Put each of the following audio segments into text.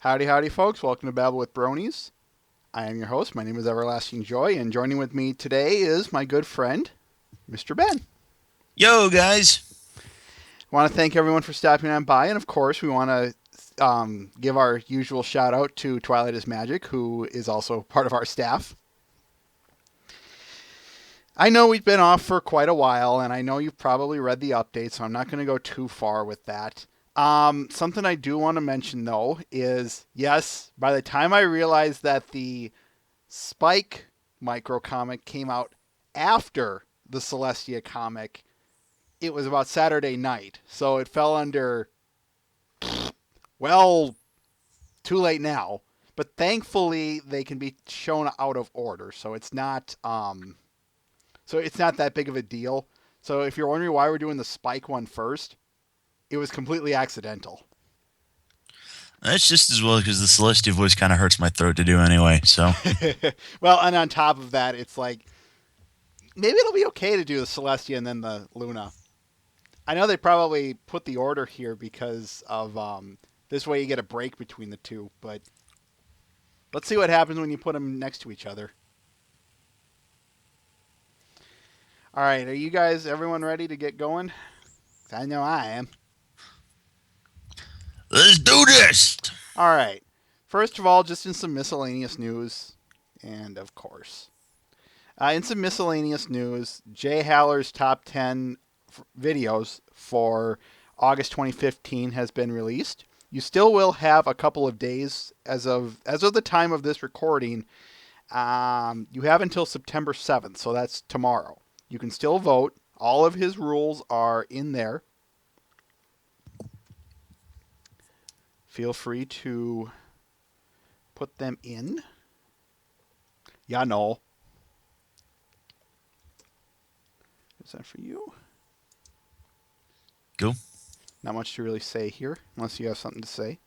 Howdy, howdy, folks. Welcome to Babble with Bronies. I am your host. My name is Everlasting Joy, and joining with me today is my good friend, MrBen. Yo, guys. I want to thank everyone for stopping on by, and of course, we want to give our usual shout out to Twilight is Magic, who is also part of our staff. I know we've been off for quite a while, and I know you've probably read the update, so I'm not going to go too far with that. Something I do want to mention, though, is, yes, by the time I realized that the Spike microcomic came out after the Celestia comic, it was about Saturday night. So it fell under, well, too late now. But thankfully, they can be shown out of order, so it's not that big of a deal. So if you're wondering why we're doing the Spike one first, it was completely accidental. That's just as well because the Celestia voice kind of hurts my throat to do anyway, so. Well, and on top of that, it's like, maybe it'll be okay to do the Celestia and then the Luna. I know they probably put the order here because of this way you get a break between the two, but let's see what happens when you put them next to each other. All right, are you guys, everyone ready to get going? I know I am. Let's do this! All right. First of all, just in some miscellaneous news, and of course. In some miscellaneous news, Jay Haller's top 10 videos for August 2015 has been released. You still will have a couple of days as of the time of this recording. You have until September 7th, so that's tomorrow. You can still vote. All of his rules are in there. Feel free to put them in. Yeah, no. Is that for you? Go. Not much to really say here, unless you have something to say.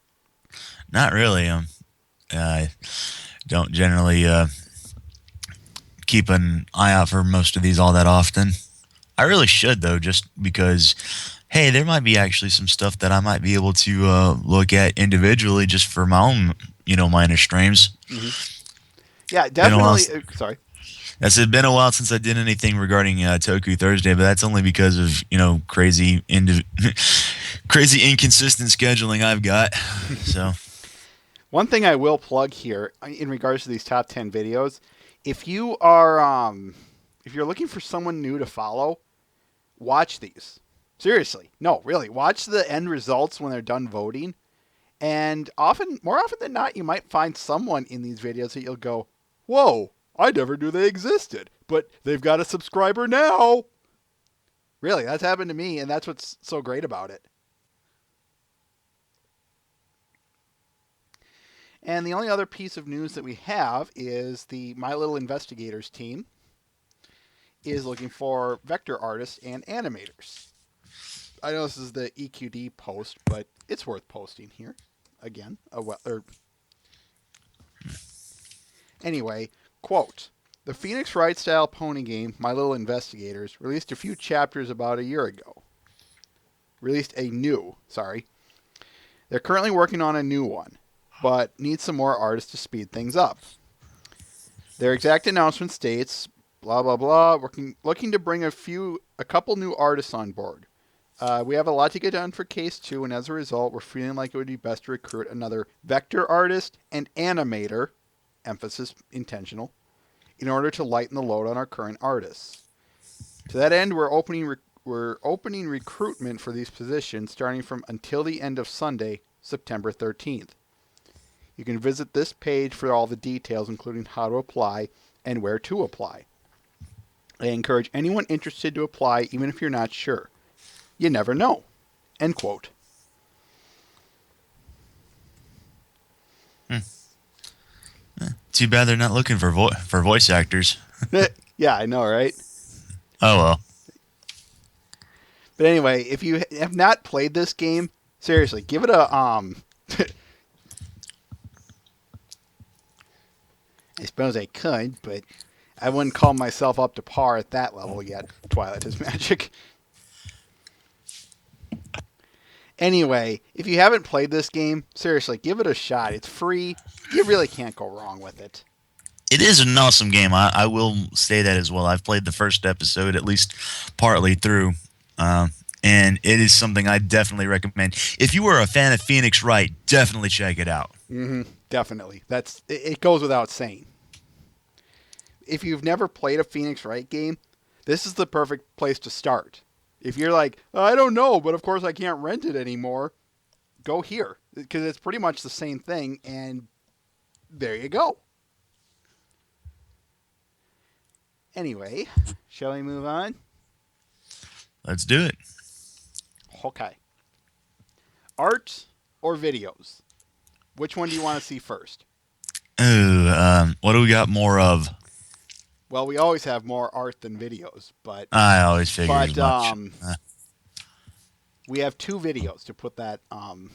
Not really. I don't generally keep an eye out for most of these all that often. I really should, though, just because, hey, there might be actually some stuff that I might be able to look at individually just for my own, minor streams. Mm-hmm. Yeah, definitely. Sorry. It's been a while since I did anything regarding Toku Thursday, but that's only because of crazy crazy inconsistent scheduling I've got. So, one thing I will plug here in regards to these top 10 videos, if you are if you're looking for someone new to follow, watch these. Seriously, no, really, watch the end results when they're done voting, and more often than not, you might find someone in these videos that you'll go, "Whoa, I never knew they existed, but they've got a subscriber now." Really, that's happened to me, and that's what's so great about it. And the only other piece of news that we have is the My Little Investigators team is looking for vector artists and animators. I know this is the EQD post, but it's worth posting here. Again, anyway, quote, "The Phoenix Wright style pony game, My Little Investigators, released a few chapters about a year ago. They're currently working on a new one, but need some more artists to speed things up. Their exact announcement states, blah, blah, blah, looking to bring a couple new artists on board. We have a lot to get done for Case 2, and as a result, we're feeling like it would be best to recruit another vector artist and animator, emphasis intentional, in order to lighten the load on our current artists. To that end, we're opening recruitment for these positions starting from until the end of Sunday, September 13th. You can visit this page for all the details, including how to apply and where to apply. I encourage anyone interested to apply, even if you're not sure. You never know." End quote. Too bad they're not looking for voice actors. Yeah, I know, right? Oh well. But anyway, if you have not played this game, seriously, give it a I suppose I could, but I wouldn't call myself up to par at that level yet. Twilight is Magic. Anyway, if you haven't played this game, seriously, give it a shot. It's free. You really can't go wrong with it. It is an awesome game. I will say that as well. I've played the first episode at least partly through, and it is something I definitely recommend. If you are a fan of Phoenix Wright, definitely check it out. Definitely. It goes without saying. If you've never played a Phoenix Wright game, this is the perfect place to start. If you're like, I don't know, but of course I can't rent it anymore, go here because it's pretty much the same thing, and there you go. Anyway, shall we move on? Let's do it. Okay. Art or videos? Which one do you want to see first? Ooh, what do we got more of? Well, we always have more art than videos, but I always figured as but much. we have two videos to put that to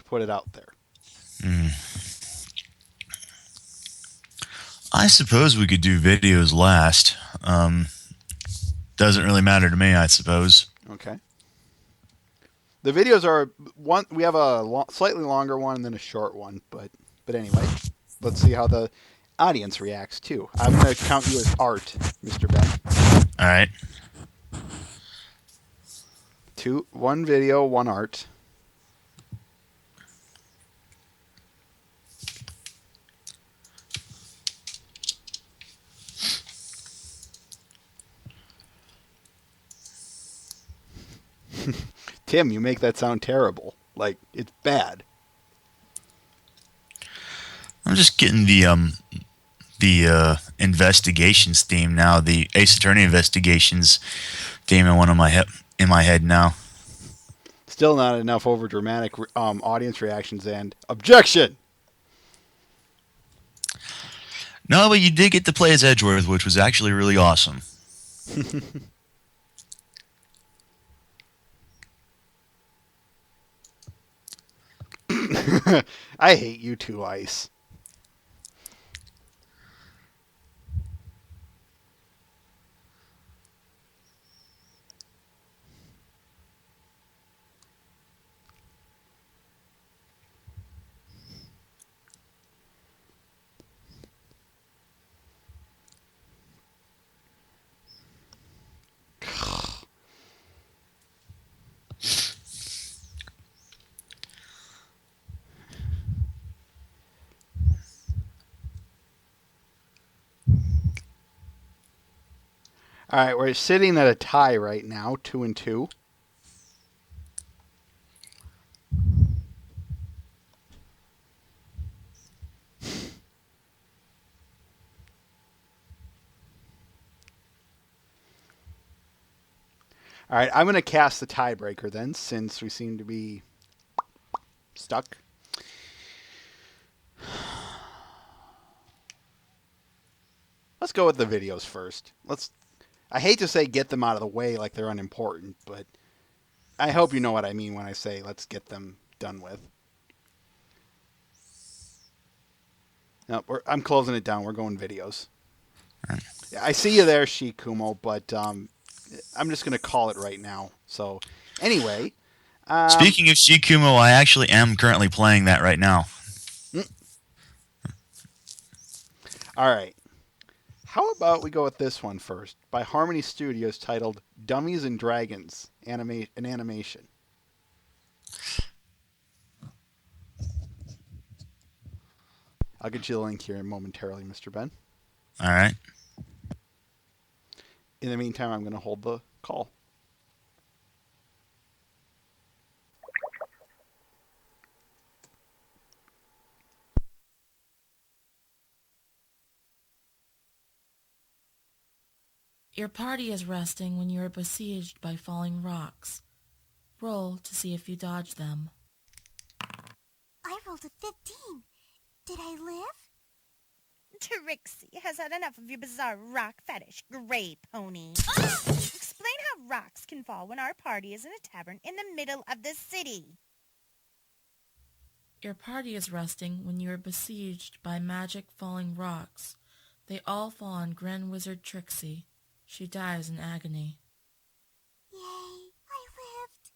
put it out there. I suppose we could do videos last. Doesn't really matter to me, I suppose. Okay. The videos are one. We have a slightly longer one and then a short one, but anyway, let's see how the audience reacts too. I'm going to count you as art, MrBen. All right. One video, one art. Tim, you make that sound terrible. Like it's bad. I'm just getting the investigations theme now. The Ace Attorney investigations theme in in my head now. Still not enough over dramatic audience reactions and objection. No, but you did get to play as Edgeworth, which was actually really awesome. I hate you too, Ice. All right, we're sitting at a tie right now, 2-2. All right, I'm going to cast the tiebreaker then, since we seem to be stuck. Let's go with the videos first. I hate to say get them out of the way like they're unimportant, but I hope you know what I mean when I say let's get them done with. No, I'm closing it down. We're going videos. I see you there, Shikumo, but I'm just going to call it right now. So, anyway. Speaking of Shikumo, I actually am currently playing that right now. All right. How about we go with this one first by Harmony Studios titled Dummies and Dragons an Animation. I'll get you the link here momentarily, MrBen. All right. In the meantime, I'm going to hold the call. Your party is resting when you are besieged by falling rocks. Roll to see if you dodge them. I rolled a 15. Did I live? Trixie has had enough of your bizarre rock fetish, gray pony. Explain how rocks can fall when our party is in a tavern in the middle of the city. Your party is resting when you are besieged by magic falling rocks. They all fall on Grand Wizard Trixie. She dies in agony. Yay, I lived.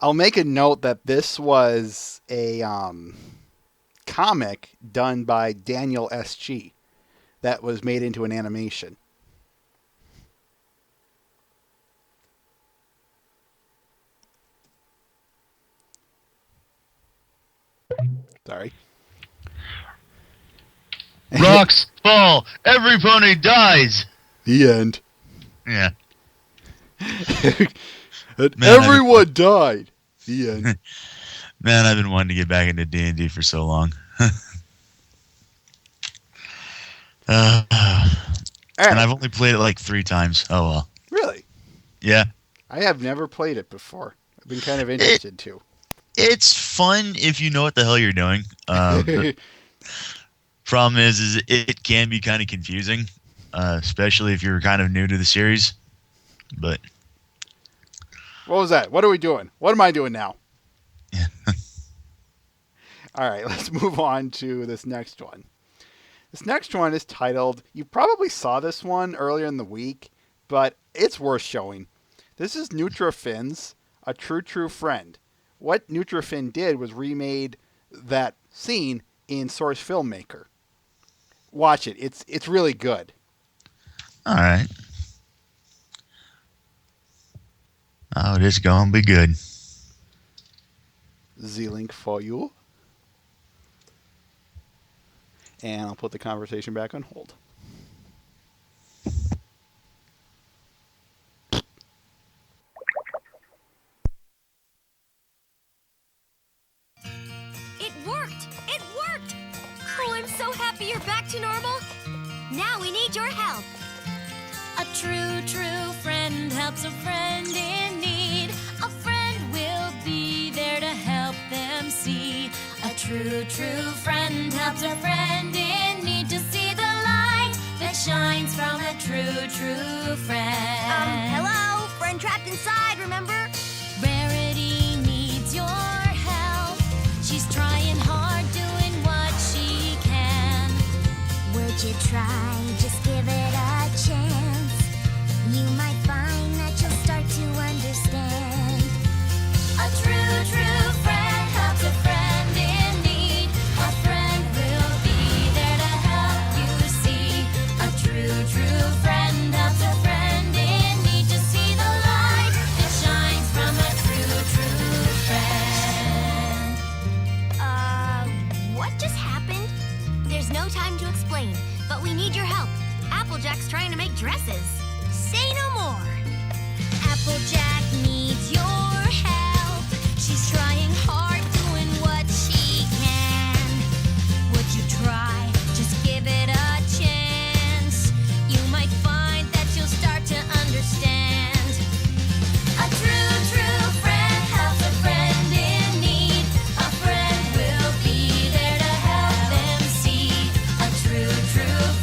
I'll make a note that this was a comic done by Daniel S.G. that was made into an animation. Sorry. Rocks fall. Every pony dies. The end. Yeah. And Man, everyone died. The end. Man, I've been wanting to get back into D&D for so long. And I've only played it like 3 times. Oh, well. Really? Yeah. I have never played it before. I've been kind of interested too. It's fun if you know what the hell you're doing. The problem is it can be kind of confusing, especially if you're kind of new to the series. But What was that? What are we doing? What am I doing now? All right, let's move on to this next one. This next one is titled, you probably saw this one earlier in the week, but it's worth showing. This is Nutrifin's A True Friend. What Nutrifin did was remade that scene in Source Filmmaker. Watch it. It's really good. all right. Oh, this gonna be good. Z-Link for you. And I'll put the conversation back on hold. It worked! It worked! Oh, I'm so happy you're back to normal. Now we need your help. A true friend helps a friend in need. A friend will be there to help them see. A true friend helps a friend in need to see the light that shines from a true friend. Hello? Friend trapped inside, remember? Rarity needs your help. She's trying hard, doing what she can. Would you try? Just give it a chance. You might find that you'll start to understand. A true friend helps a friend in need. A friend will be there to help you see. A true friend helps a friend in need to see the light that shines from a true friend. What just happened? There's no time to explain, but we need your help. Applejack's trying to make dresses. Say no more. Applejack needs your help. She's trying hard, doing what she can. Would you try? Just give it a chance. You might find that you'll start to understand. A true friend helps a friend in need. A friend will be there to help them see. A true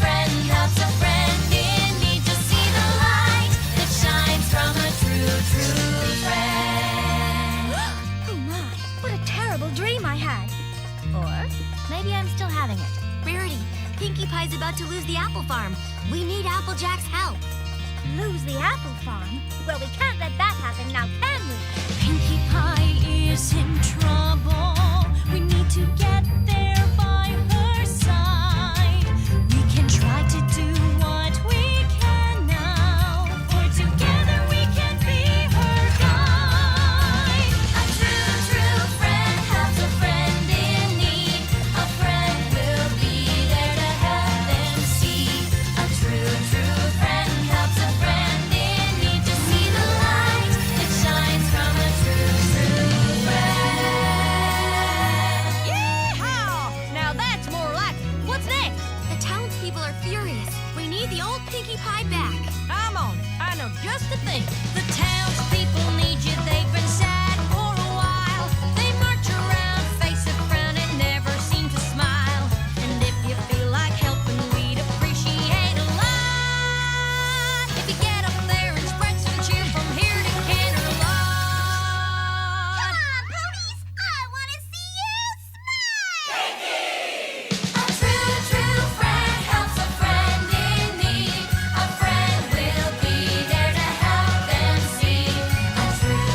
friend helps a friend in need to see the light that shines from a true friend. Oh my, what a terrible dream I had. Or maybe I'm still having it. Rarity, Pinkie Pie's about to lose the apple farm. We need Applejack's help. Lose the apple farm? Well, we can't let that happen now, can we? Pinkie Pie is in trouble. We need to get there by her side. We can try to do what we can now, for together we can be her guide. A true friend helps a friend in need. A friend will be there to help them see. A true friend helps a friend in need to see the light that shines from a true friend. Yeehaw! Now that's more like it. What's next? The townspeople are furious. We need the old Pinkie Pie back. I'm on it. I know just the thing. The townspeople need you. They've been sad for a while. They march around, face a frown, and never seem to smile. And if you feel like helping, we'd appreciate a lot. If you get up there and spread some cheer from here to Canterlot. Come on, ponies! I want to see you smile! A true friend helps a friend in need. A friend will be there to help them see. A true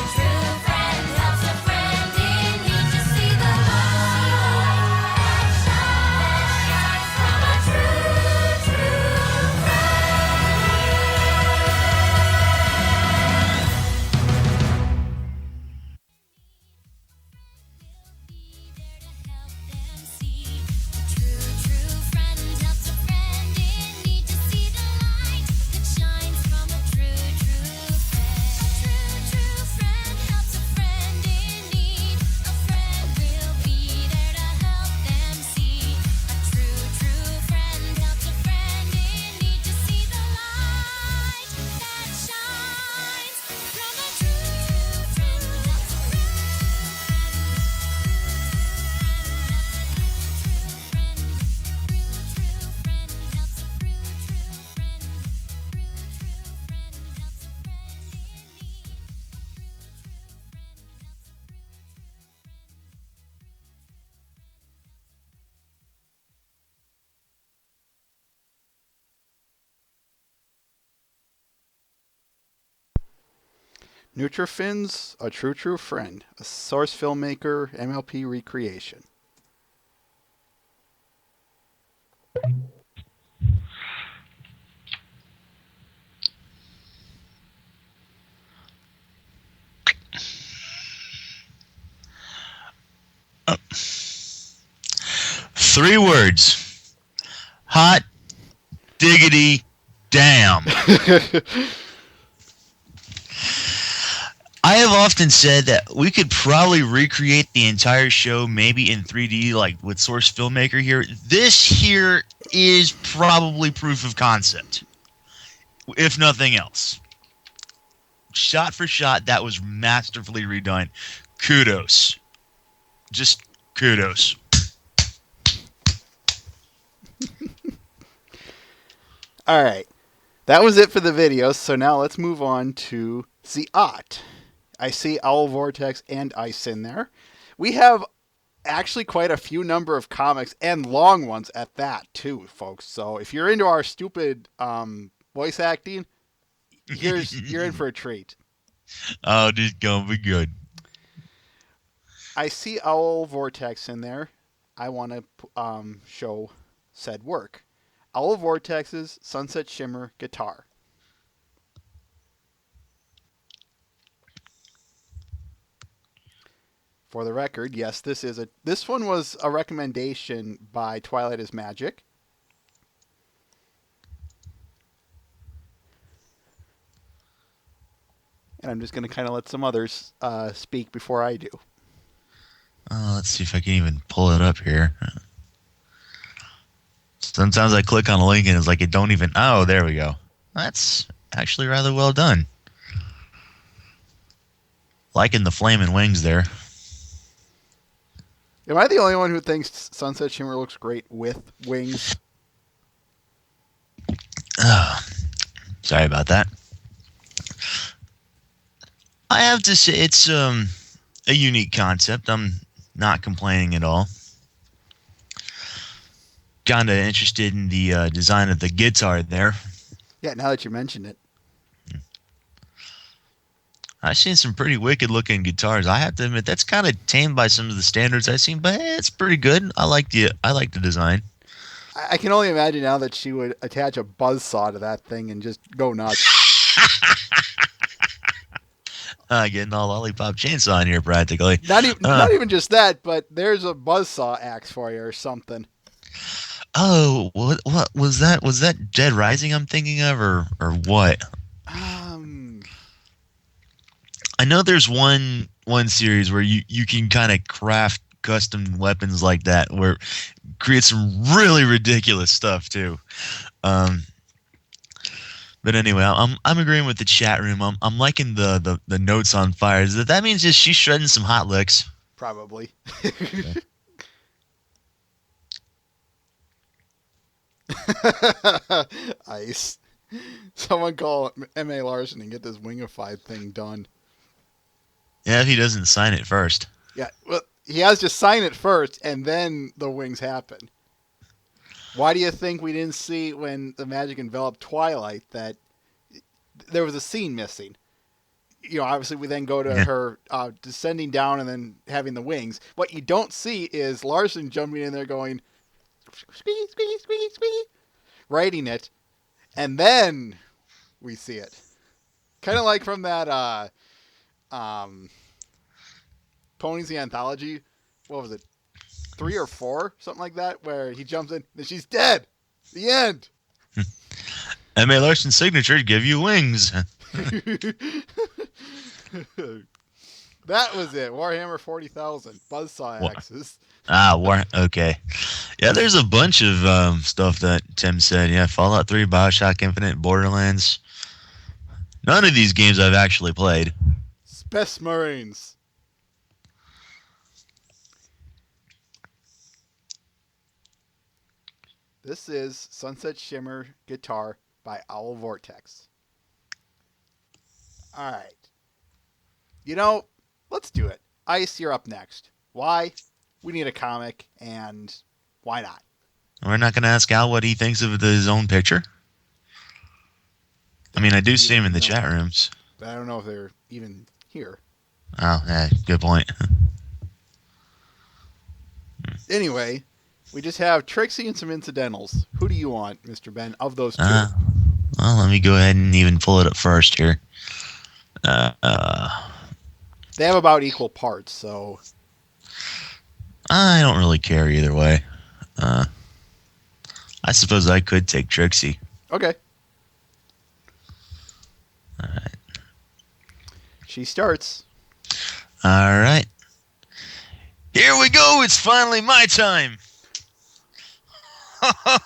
Nutrifin's a true friend. A source filmmaker MLP recreation. Three words. Hot diggity damn. I have often said that we could probably recreate the entire show maybe in 3D, like with Source Filmmaker here. This here is probably proof of concept, if nothing else. Shot for shot, that was masterfully redone. Kudos. Just kudos. All right. That was it for the video, so now let's move on to the art. I see Owl Vortex and Ice in there. We have actually quite a few number of comics and long ones at that too, folks. So if you're into our stupid voice acting, you're in for a treat. Oh, this is gonna be good. I see Owl Vortex in there. I want to show said work. Owl Vortex's Sunset Shimmer guitar. For the record, yes, this one was a recommendation by Twilight is Magic. And I'm just going to kind of let some others speak before I do. Let's see if I can even pull it up here. Sometimes I click on a link and it's like it don't even... Oh, there we go. That's actually rather well done. Liking the flaming wings there. Am I the only one who thinks Sunset Shimmer looks great with wings? Sorry about that. I have to say it's a unique concept. I'm not complaining at all. Kind of interested in the design of the guitar there. Yeah, now that you mention it. I've seen some pretty wicked looking guitars. I have to admit that's kind of tamed by some of the standards I've seen, but it's pretty good. I like the design. I can only imagine now that she would attach a buzzsaw to that thing and just go nuts. Getting all lollipop chainsaw in here practically. Not even just that, but there's a buzzsaw axe for you or something. Oh, what was that? Was that Dead Rising I'm thinking of, or what? I know there's one series where you can kind of craft custom weapons like that, where it creates some really ridiculous stuff too. But anyway, I'm agreeing with the chat room. I'm liking the notes on fire. That means just she's shredding some hot licks. Probably. Ice. Someone call M.A. Larson and get this Wingified thing done. Yeah, if he doesn't sign it first. Yeah, well, he has to sign it first, and then the wings happen. Why do you think we didn't see when the magic enveloped Twilight that there was a scene missing? You know, obviously we then go to her descending down and then having the wings. What you don't see is Larson jumping in there going, squeaky, squeaky, squeaky, squeaky, writing it, and then we see it. Kind of like from that Ponies the Anthology. What was it? 3 or 4, something like that, where he jumps in and she's dead. The end. M.A. Larson's signature to give you wings. That was it. Warhammer 40,000. Buzzsaw axes. Okay. Yeah, there's a bunch of stuff that Tim said. Yeah, Fallout 3, Bioshock Infinite, Borderlands. None of these games I've actually played. Space Marines. This is Sunset Shimmer guitar by Owl Vortex. All right. You know, let's do it. Ice, you're up next. Why? We need a comic, and why not? We're not going to ask Al what he thinks of his own picture? I mean, I do see him in the chat rooms. But I don't know if they're even here. Oh, yeah, good point. Anyway, we just have Trixie and some incidentals. Who do you want, Mr. Ben, of those two? Well, let me go ahead and even pull it up first here. They have about equal parts, so... I don't really care either way. I suppose I could take Trixie. Okay. All right. She starts. All right. Here we go. It's finally my time.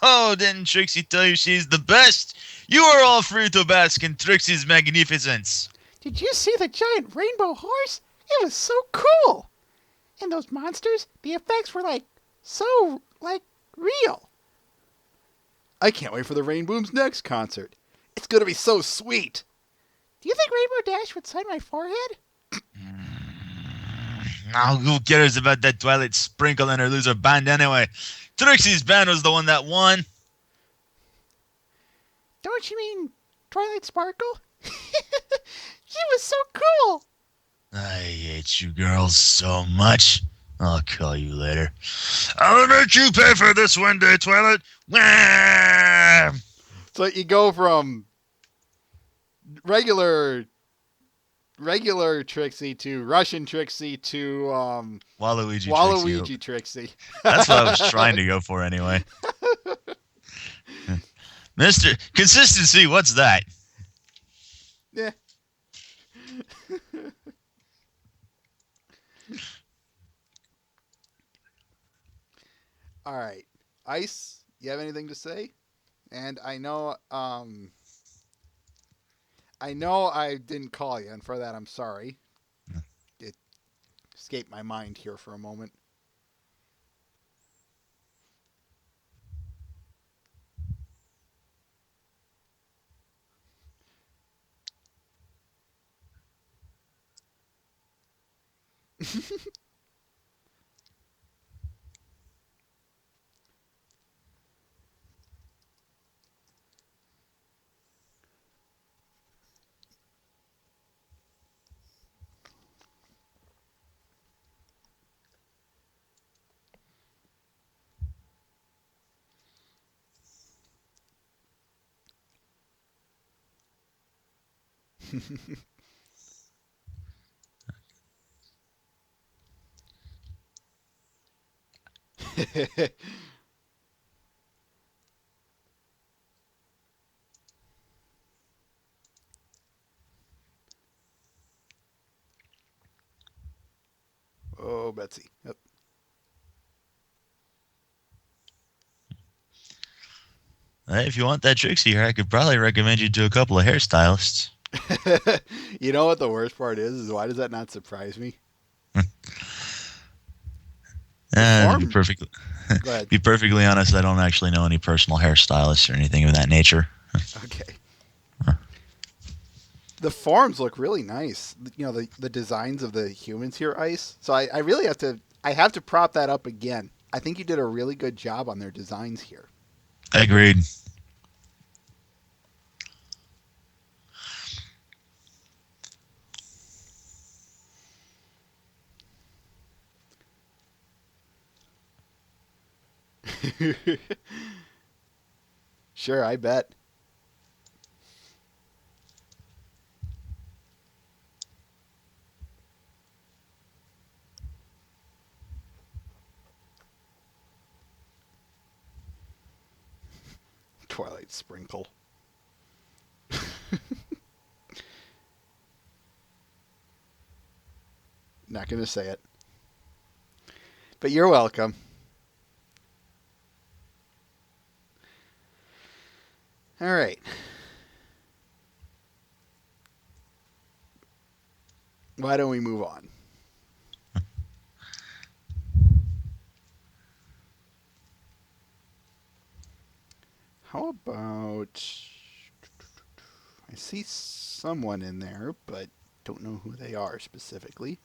Oh, didn't Trixie tell you she's the best? You are all free to bask in Trixie's magnificence. Did you see the giant rainbow horse? It was so cool. And those monsters, the effects were so real. I can't wait for the Rainboom's next concert. It's going to be so sweet. Do you think Rainbow Dash would sign my forehead? Now, who cares about that Twilight Sprinkle and her loser band anyway? Trixie's band was the one that won. Don't you mean Twilight Sparkle? She was so cool. I hate you girls so much. I'll call you later. I'll make you pay for this one day, Twilight. Wham! So you go from regular Trixie to Russian Trixie to Waluigi Trixie. That's what I was trying to go for anyway. Mr. Consistency, what's that? Yeah. All right. Ice, you have anything to say? And I know I didn't call you, and for that I'm sorry. It escaped my mind here for a moment. Oh, Betsy. Yep. If you want that Trixie hair, I could probably recommend you to a couple of hairstylists. You know what the worst part is why does that not surprise me? To be Go ahead. be perfectly honest, I don't actually know any personal hairstylists or anything of that nature. Okay. The forms look really nice. You know, the designs of the humans here, Ice. So I really have to prop that up again. I think you did a really good job on their designs here. Agreed. Sure, I bet. Twilight Sprinkle. Not going to say it. But you're welcome. All right. Why don't we move on? How about... I see someone in there, but don't know who they are specifically.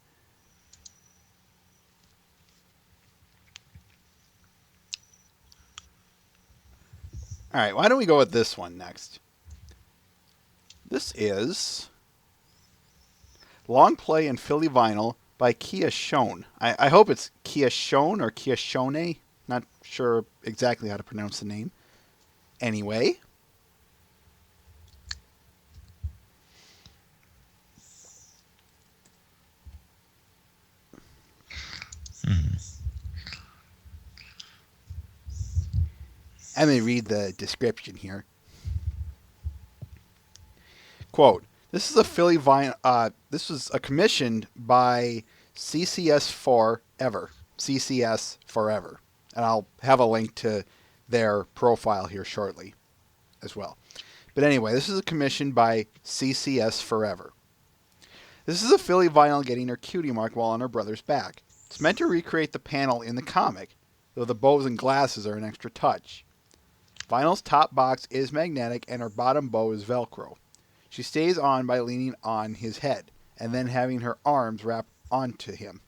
All right, why don't we go with this one next? This is Long Play and Philly Vinyl by Kia Shone. I hope it's Kia Shone or Kia Shone. Not sure exactly how to pronounce the name. Anyway. Let me read the description here. Quote, this is a Philly vinyl. This was commissioned by CCS Forever. CCS Forever. And I'll have a link to their profile here shortly as well. But anyway, this is a commission by CCS Forever. This is a Philly vinyl getting her cutie mark while on her brother's back. It's meant to recreate the panel in the comic, though the bows and glasses are an extra touch. Vinyl's top box is magnetic and her bottom bow is Velcro. She stays on by leaning on his head and then having her arms wrap onto him.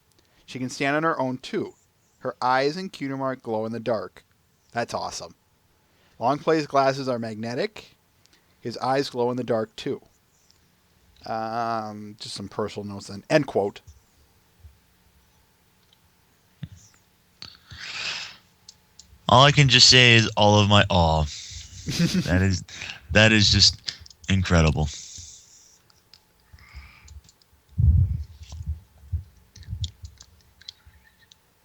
She can stand on her own too. Her eyes and cutie mark glow in the dark. That's awesome. Long Play's glasses are magnetic. His eyes glow in the dark too. Just some personal notes then. End quote. All I can just say is all of my awe. that is just incredible.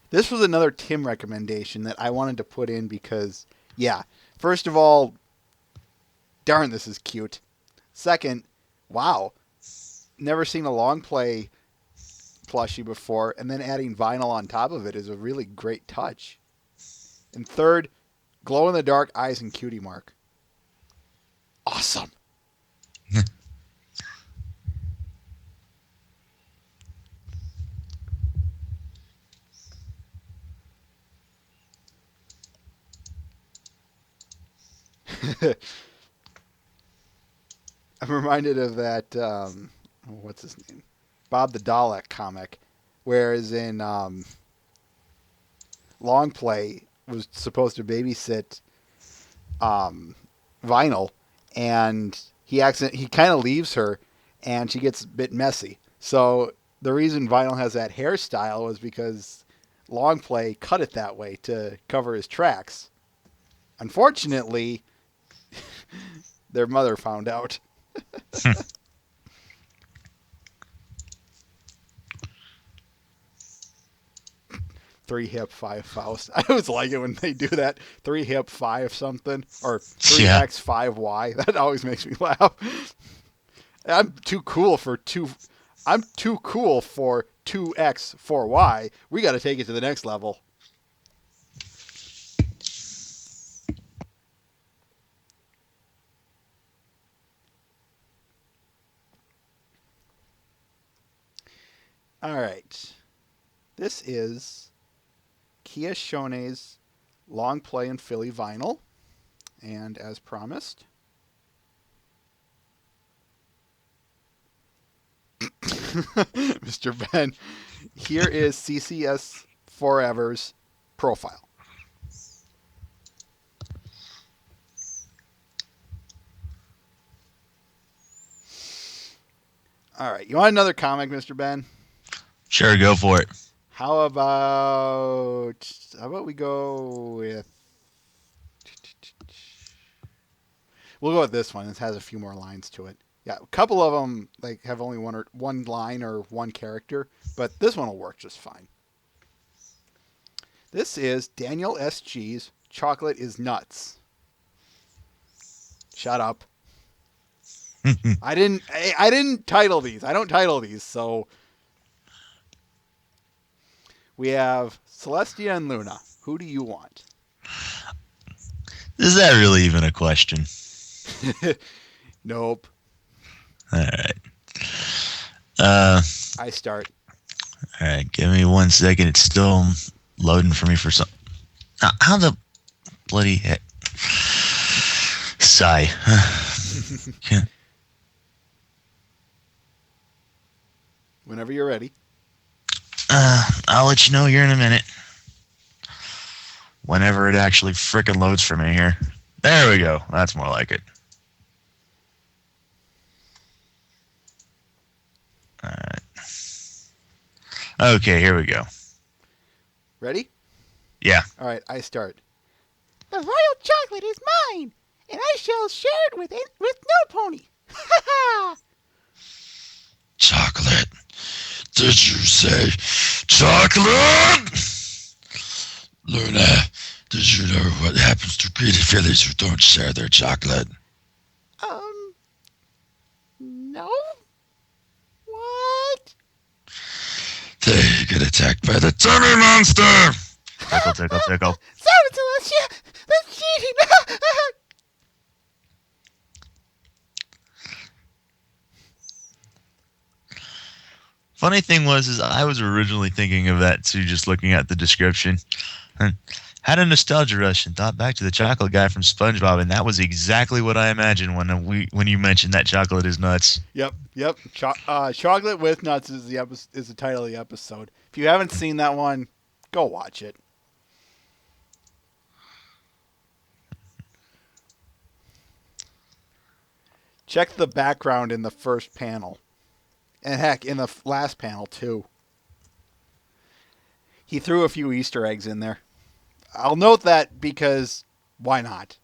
This was another Tim recommendation that I wanted to put in because, yeah, first of all, darn, this is cute. Second, wow, never seen a Long Play plushie before, and then adding vinyl on top of it is a really great touch. And third, glow-in-the-dark eyes and cutie mark. Awesome. I'm reminded of that, what's his name? Bob the Dalek comic, whereas in Long Play was supposed to babysit Vinyl, and he kind of leaves her, and she gets a bit messy. So the reason Vinyl has that hairstyle was because Long Play cut it that way to cover his tracks. Unfortunately, their mother found out. 3 hip 5 Faust. I always like it when they do that. 3 hip 5 something or 3x 5y. That always makes me laugh. I'm too cool for 2x 4y. We got to take it to the next level. All right. This is Kia Shone's Long Play and Philly Vinyl. And as promised, Mr. Ben, here is CCS Forever's profile. All right. You want another comic, Mr. Ben? Sure, go for it. How about we go with... We'll go with this one. This has a few more lines to it. Yeah, a couple of them have only one line or one character, but this one will work just fine. This is Daniel S.G.'s Chocolate is Nuts. Shut up. I didn't title these. I don't title these, so... We have Celestia and Luna. Who do you want? Is that really even a question? Nope. All right. I start. All right. Give me 1 second. It's still loading for me for some. How the bloody heck? Sigh. Whenever you're ready. I'll let you know here in a minute. Whenever it actually frickin' loads for me here. There we go. That's more like it. Alright. Okay, here we go. Ready? Yeah. All right, I start. The royal chocolate is mine, and I shall share it with no pony. Ha ha! Chocolate. Did you say chocolate? Luna, did you know what happens to greedy fillies who don't share their chocolate? No? What? They get attacked by the tummy monster! Tickle, tickle, tickle. Sorry, Celestia! That's cheating! Funny thing is I was originally thinking of that too, just looking at the description. And had a nostalgia rush and thought back to the chocolate guy from SpongeBob, and that was exactly what I imagined when you mentioned that chocolate is nuts. Yep. Chocolate with nuts is the title of the episode. If you haven't seen that one, go watch it. Check the background in the first panel. And heck, in the last panel, too. He threw a few Easter eggs in there. I'll note that because why not?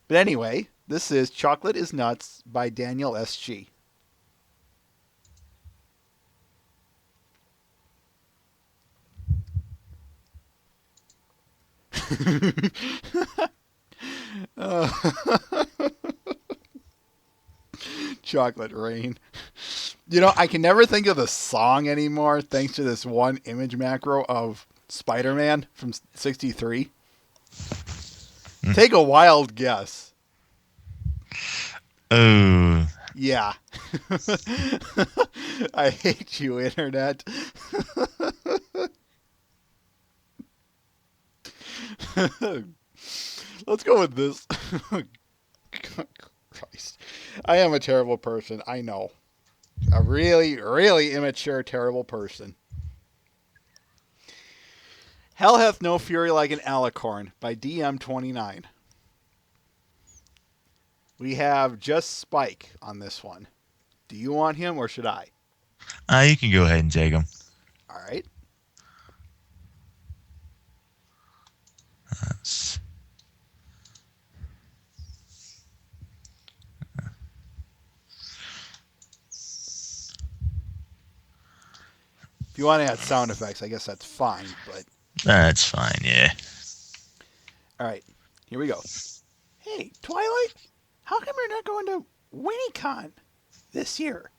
But anyway, this is Chocolate is Nuts by Daniel S.G. Chocolate Rain. You know, I can never think of the song anymore thanks to this one image macro of Spider-Man from 63. Take a wild guess. Oh. Yeah. I hate you, Internet. Let's go with this. Christ. I am a terrible person. I know. A really, really immature, terrible person. Hell Hath No Fury Like an Alicorn by DM29. We have just Spike on this one. Do you want him or should I? You can go ahead and take them. All right. If you want to add sound effects, I guess that's fine, but... That's fine, yeah. All right, here we go. Hey, Twilight, how come you're not going to WinnieCon this year?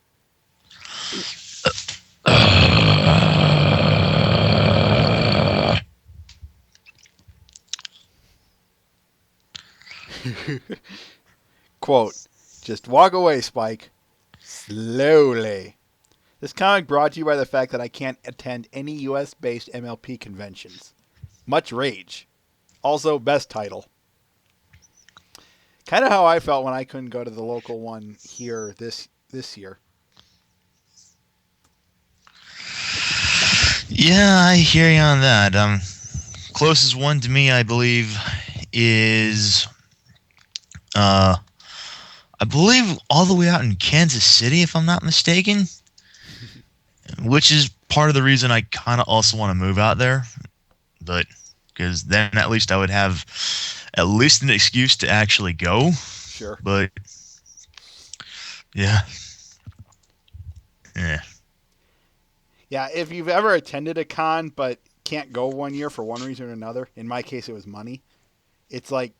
Quote, just walk away, Spike. Slowly. This comic brought to you by the fact that I can't attend any US-based MLP conventions. Much rage. Also, best title. Kind of how I felt when I couldn't go to the local one here this year. Yeah, I hear you on that. Closest one to me, I believe, is I believe all the way out in Kansas City, if I'm not mistaken. Which is part of the reason I kind of also want to move out there. But because then at least I would have at least an excuse to actually go. Sure. But yeah. Yeah. Yeah, if you've ever attended a con but can't go one year for one reason or another, in my case it was money, it's like,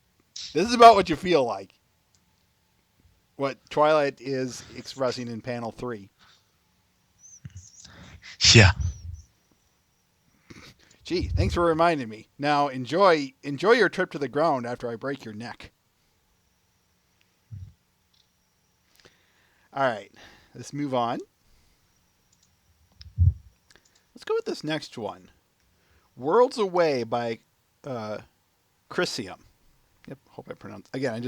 this is about what you feel like. What Twilight is expressing in panel 3. Yeah. Gee, thanks for reminding me. Now enjoy your trip to the ground after I break your neck. All right, let's move on. Let's go with this next one. Worlds Away by Chrysium. Yep, hope I pronounce. Again,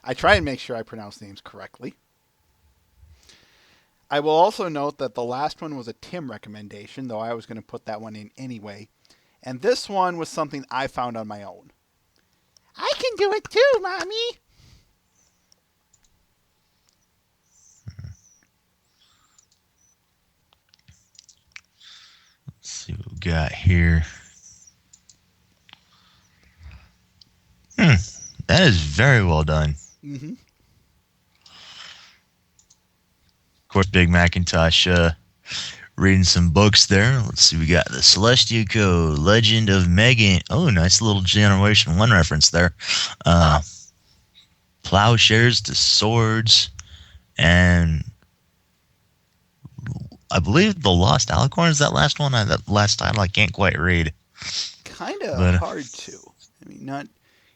I try and make sure I pronounce names correctly. I will also note that the last one was a Tim recommendation, though I was going to put that one in anyway. And this one was something I found on my own. I can do it too, Mommy! got here? That is very well done. Mm-hmm. Of course, Big Macintosh reading some books there. Let's see, we got the Celestia Code, Legend of Megan. Oh, nice little Generation 1 reference there. Plowshares to swords, and I believe the Lost Alicorn is that last one. That last title I can't quite read. Kind of But, hard to. I mean, not...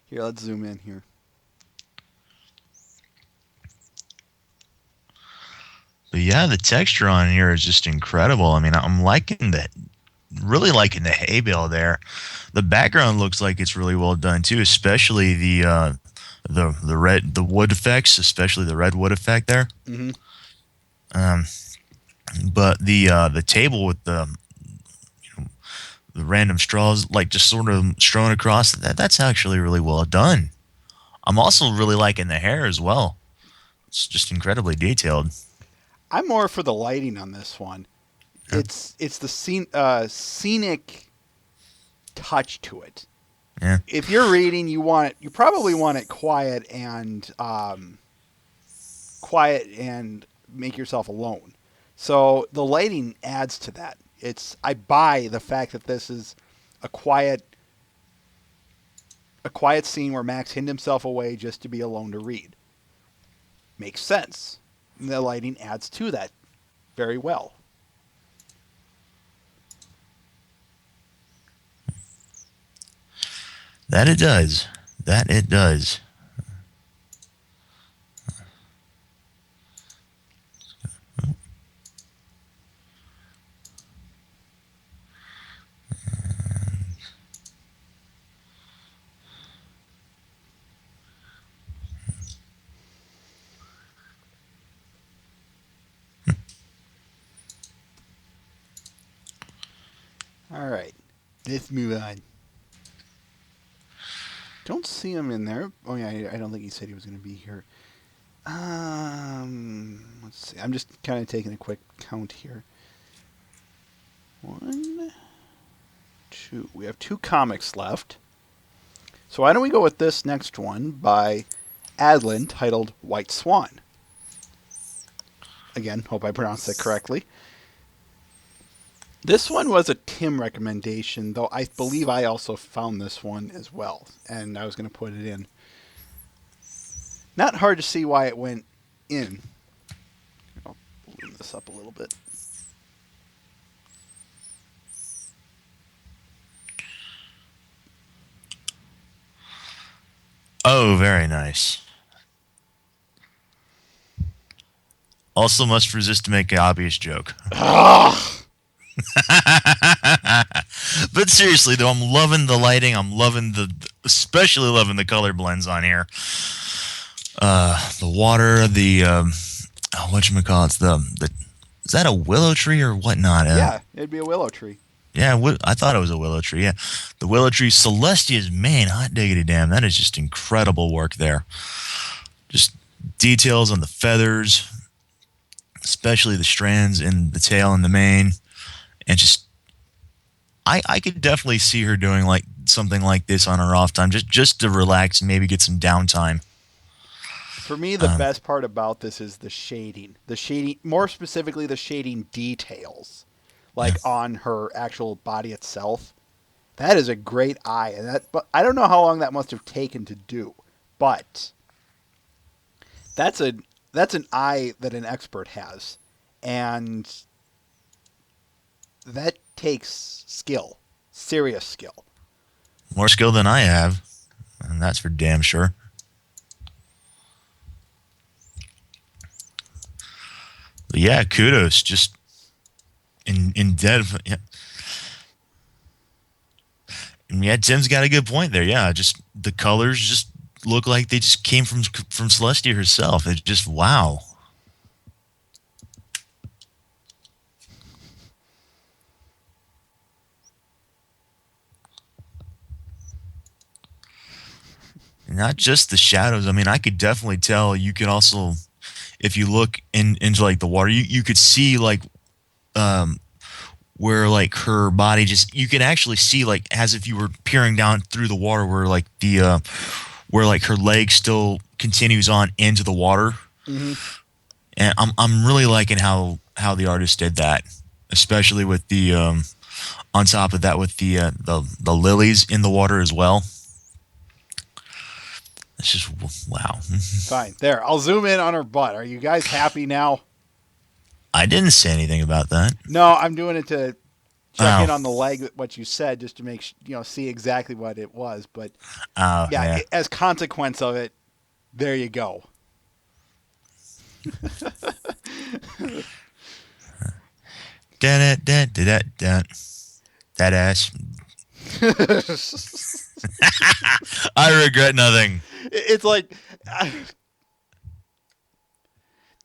Here, let's zoom in here. But yeah, the texture on here is just incredible. I mean, I'm liking really liking the hay bale there. The background looks like it's really well done too, especially the wood effects, especially the red wood effect there. Mm-hmm. But the table with the random straws, like just sort of strewn across, that's actually really well done. I'm also really liking the hair as well. It's just incredibly detailed. I'm more for the lighting on this one. Yeah. It's the scenic touch to it. Yeah. If you're reading, you probably want it quiet and make yourself alone. So the lighting adds to that. I buy the fact that this is a quiet scene where Max hid himself away just to be alone to read. Makes sense. The lighting adds to that very well. That it does. That it does. All right, let's move on. Don't see him in there. Oh yeah, I don't think he said he was going to be here. Let's see. I'm just kind of taking a quick count here. 1, 2. We have 2 comics left. So why don't we go with this next one by Adlin titled White Swan. Again, hope I pronounced that correctly. This one was a Tim recommendation, though I believe I also found this one as well, and I was going to put it in. Not hard to see why it went in. I'll balloon this up a little bit. Oh, very nice. Also must resist to make an obvious joke. But seriously, though, I'm loving the lighting. I'm loving especially loving the color blends on here. The water, whatchamacallit, is that a willow tree or whatnot? Yeah, it'd be a willow tree. Yeah, I thought it was a willow tree. Yeah, the willow tree. Celestia's man, hot diggity damn, that is just incredible work there. Just details on the feathers, especially the strands in the tail and the mane, and just I could definitely see her doing like something like this on her off time, just to relax and maybe get some downtime. For me, the best part about this is the shading. The shading, more specifically, the shading details, like on her actual body itself. That is a great eye, but I don't know how long that must have taken to do, but that's an eye that an expert has, and that takes skill, serious skill. More skill than I have, and that's for damn sure. But yeah, kudos. Just in depth. Yeah. And yeah, Tim's got a good point there. Yeah, just the colors just look like they just came from Celestia herself. It's just wow. Not just the shadows. I mean, I could definitely tell. You could also, if you look into like the water, you could see like where like her body just you can actually see like as if you were peering down through the water where like the where like her leg still continues on into the water. Mm-hmm. And I'm really liking how the artist did that, especially with the on top of that with the lilies in the water as well. It's just wow. Fine. There. I'll zoom in on her butt. Are you guys happy now? I didn't say anything about that. No, I'm doing it to check Oh. in on the leg, what you said, just to make see exactly what it was. But Oh yeah, as consequence of it, there you go. That ass. I regret nothing. It's like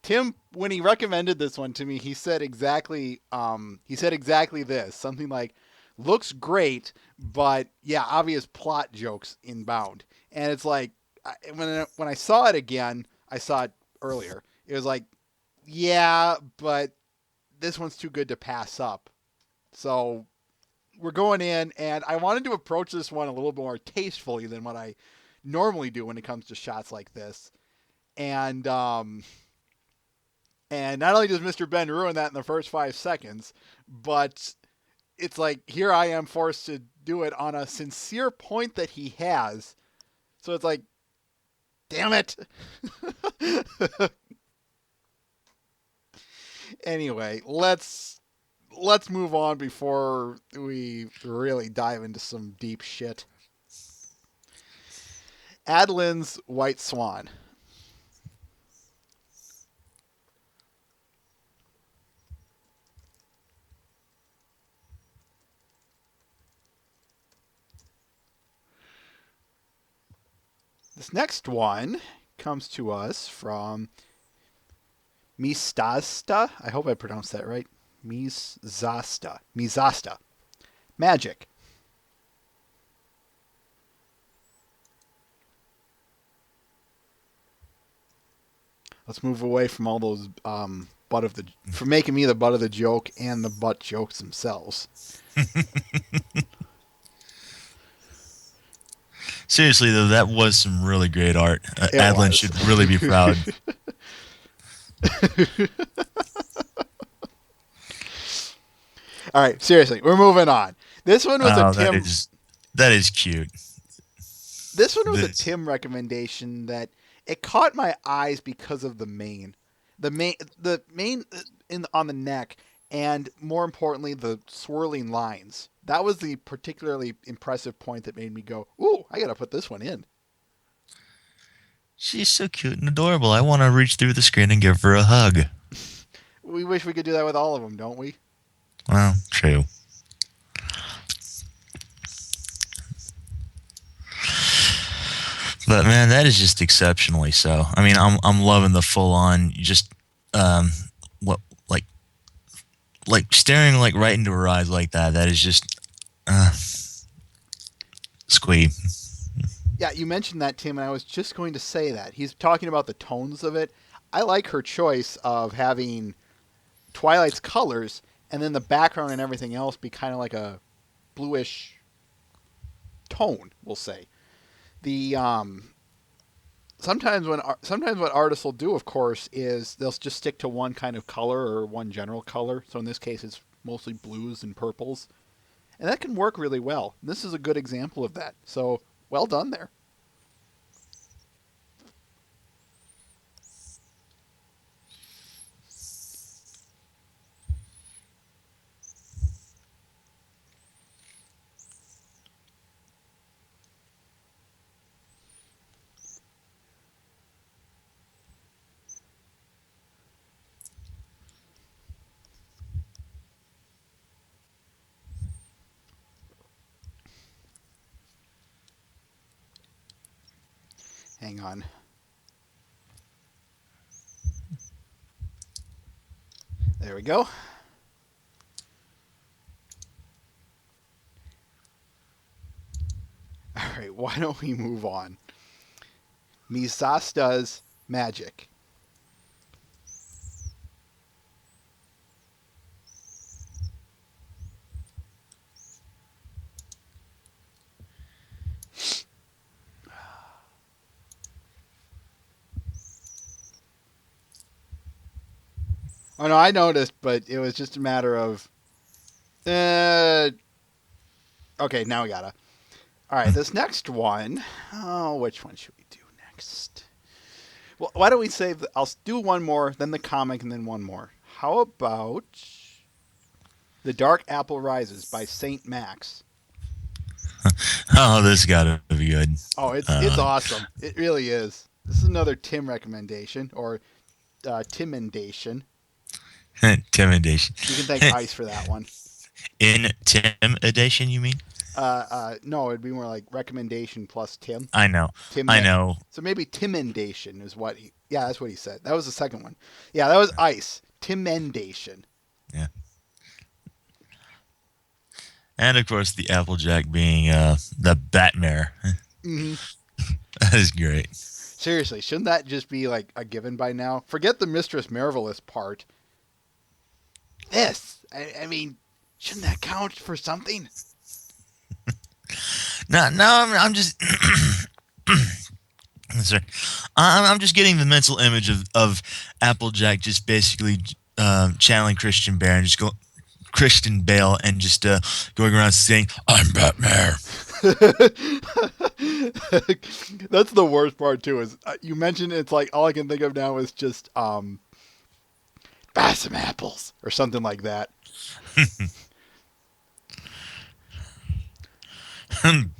Tim, when he recommended this one to me, he said exactly this, something like, "Looks great, but yeah, obvious plot jokes inbound." And it's like when I saw it again, I saw it earlier. It was like, yeah, but this one's too good to pass up. So we're going in, and I wanted to approach this one a little more tastefully than what I normally do when it comes to shots like this. And not only does MrBen ruin that in the first 5 seconds, but it's like here I am forced to do it on a sincere point that he has. So it's like, damn it. Anyway, let's move on before we really dive into some deep shit. Adlin's White Swan. This next one comes to us from Mizasta. I hope I pronounced that right. Mizasta. Magic. Let's move away from all those from making me the butt of the joke and the butt jokes themselves. Seriously though, that was some really great art. Adlin was. should really be proud. All right, seriously, we're moving on. This one was a Tim. That is cute. This one was a Tim recommendation that it caught my eyes because of the mane on the neck, and more importantly, the swirling lines. That was the particularly impressive point that made me go, "Ooh, I gotta put this one in." She's so cute and adorable. I want to reach through the screen and give her a hug. We wish we could do that with all of them, don't we? Well, true. But man, that is just exceptionally so. I mean, I'm loving the full on just what like staring like right into her eyes like that. That is just squeeb. Yeah, you mentioned that, Tim, and I was just going to say that. He's talking about the tones of it. I like her choice of having Twilight's colors and then the background and everything else be kind of like a bluish tone, we'll say. The sometimes what artists will do, of course, is they'll just stick to one kind of color or one general color. So in this case, it's mostly blues and purples, and that can work really well. And this is a good example of that. So well done there. Hang on. There we go. All right, why don't we move on? Mizasta's Magic. Oh no, I noticed, but it was just a matter of. Okay, now we gotta. All right, this next one. Oh, which one should we do next? Well, why don't we save? I'll do one more, then the comic, and then one more. How about The Dark Apple Rises by Saint Max? Oh, this gotta be good. Oh, it's awesome. It really is. This is another Tim recommendation or Timendation. Intimidation. You can thank Ice for that one. Intimidation, you mean? No, it'd be more like recommendation plus Tim. I know. Tim. I know. So maybe Timendation is what he. Yeah, that's what he said. That was the second one. Yeah, that was Ice. Timendation. Yeah. And of course, the Applejack being the Batmare. Mm-hmm. That is great. Seriously, shouldn't that just be like a given by now? Forget the Mistress Marvelous part. This, I mean, shouldn't that count for something? No, I'm just. Sorry. I'm just getting the mental image of Applejack just basically channeling Christian Bale and Christian Bale and just going around saying, "I'm Batman." That's the worst part too. Is you mentioned it's like all I can think of now is just buy some apples or something like that.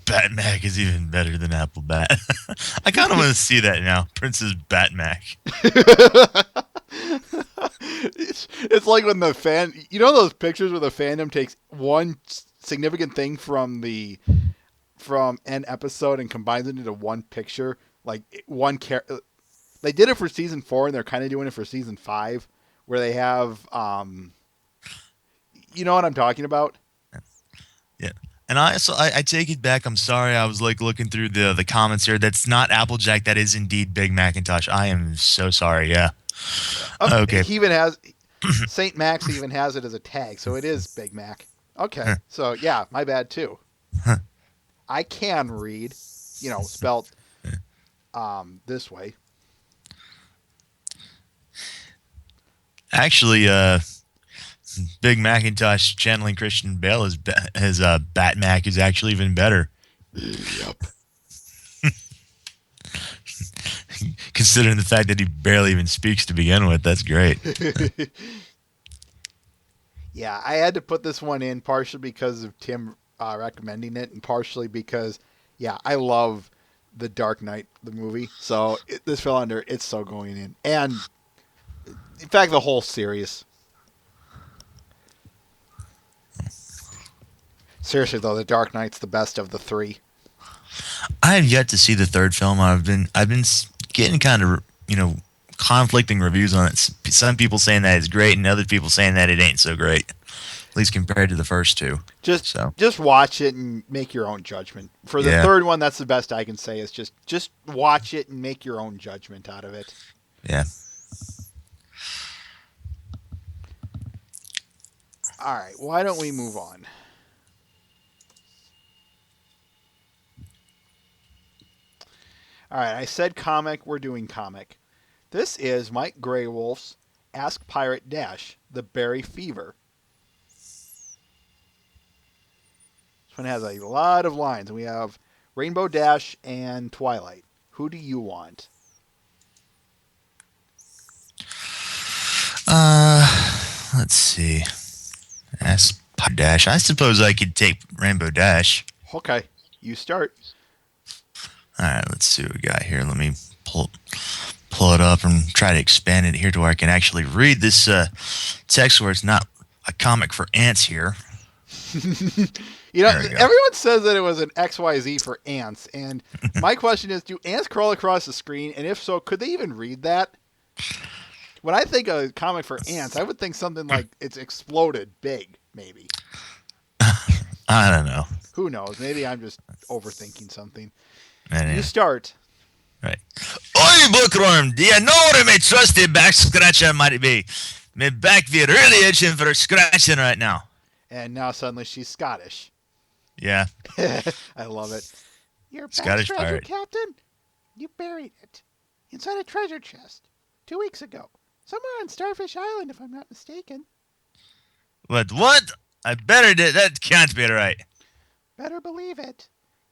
Batmac is even better than Applebat. I kind of want to see that now, Princess Batmac. It's like when the those pictures where the fandom takes one significant thing from an episode and combines it into one picture, like one They did it for season 4, and they're kind of doing it for season 5, where they have, you know what I'm talking about? Yeah. And I take it back. I'm sorry. I was like looking through the comments here. That's not Applejack. That is indeed Big Macintosh. I am so sorry. Yeah. Okay. He even has Saint Max even has it as a tag, so it is Big Mac. Okay, so yeah, my bad too. I can read, spelled this way. Actually, Big Macintosh channeling Christian Bale as Batmac is actually even better. Yep. Considering the fact that he barely even speaks to begin with, that's great. Yeah, I had to put this one in partially because of Tim recommending it, and partially because, yeah, I love The Dark Knight, the movie. So this fell under it's so going in, and in fact, the whole series. Seriously though, The Dark Knight's the best of the 3. I have yet to see the third film. I've been getting kind of conflicting reviews on it. Some people saying that it's great, and other people saying that it ain't so great. At least compared to the first two. Just watch it and make your own judgment. For the third one, that's the best I can say is just watch it and make your own judgment out of it. Yeah. All right, why don't we move on? All right, I said comic, we're doing comic. This is Mike Graywolf's Ask Pirate Dash, The Berry Fever. This one has a lot of lines. We have Rainbow Dash and Twilight. Who do you want? Let's see. Ask Pirate Dash. I suppose I could take Rainbow Dash. Okay, you start. All right, let's see what we got here. Let me pull it up and try to expand it here to where I can actually read this text where it's not a comic for ants here. Everyone says that it was an XYZ for ants, and my question is, do ants crawl across the screen? And if so, could they even read that? When I think of a comic for ants, I would think something like it's exploded big, maybe. I don't know. Who knows? Maybe I'm just overthinking something. Yeah. You start. Right. Oi, bookworm, do you know where my trusty back scratcher might be? My back be really itching for scratching right now. And now suddenly she's Scottish. Yeah. I love it. Your Scottish treasure, pirate. Captain? You buried it inside a treasure chest 2 weeks ago. Somewhere on Starfish Island, if I'm not mistaken. But what? I better did. That can't be right. Better believe it.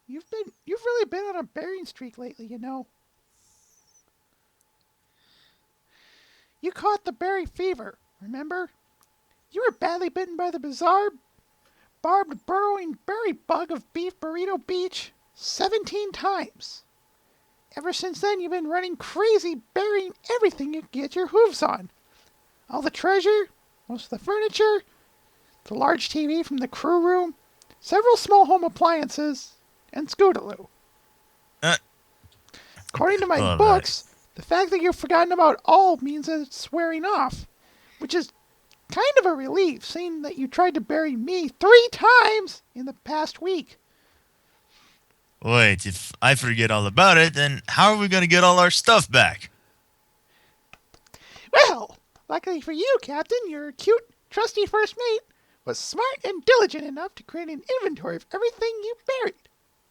You've really been on a bearing streak lately, you know. You caught the berry fever, remember? You were badly bitten by the bizarre, barbed, burrowing berry bug of Beef Burrito Beach 17 times. Ever since then, you've been running crazy, burying everything you can get your hooves on. All the treasure, most of the furniture, the large TV from the crew room, several small home appliances, and Scootaloo. Uh, According to my all books, the fact that you've forgotten about all means that it's wearing off, which is kind of a relief, seeing that you tried to bury me 3 times in the past week. Wait, if I forget all about it, then how are we going to get all our stuff back? Well, luckily for you, Captain, your cute, trusty first mate was smart and diligent enough to create an inventory of everything you buried,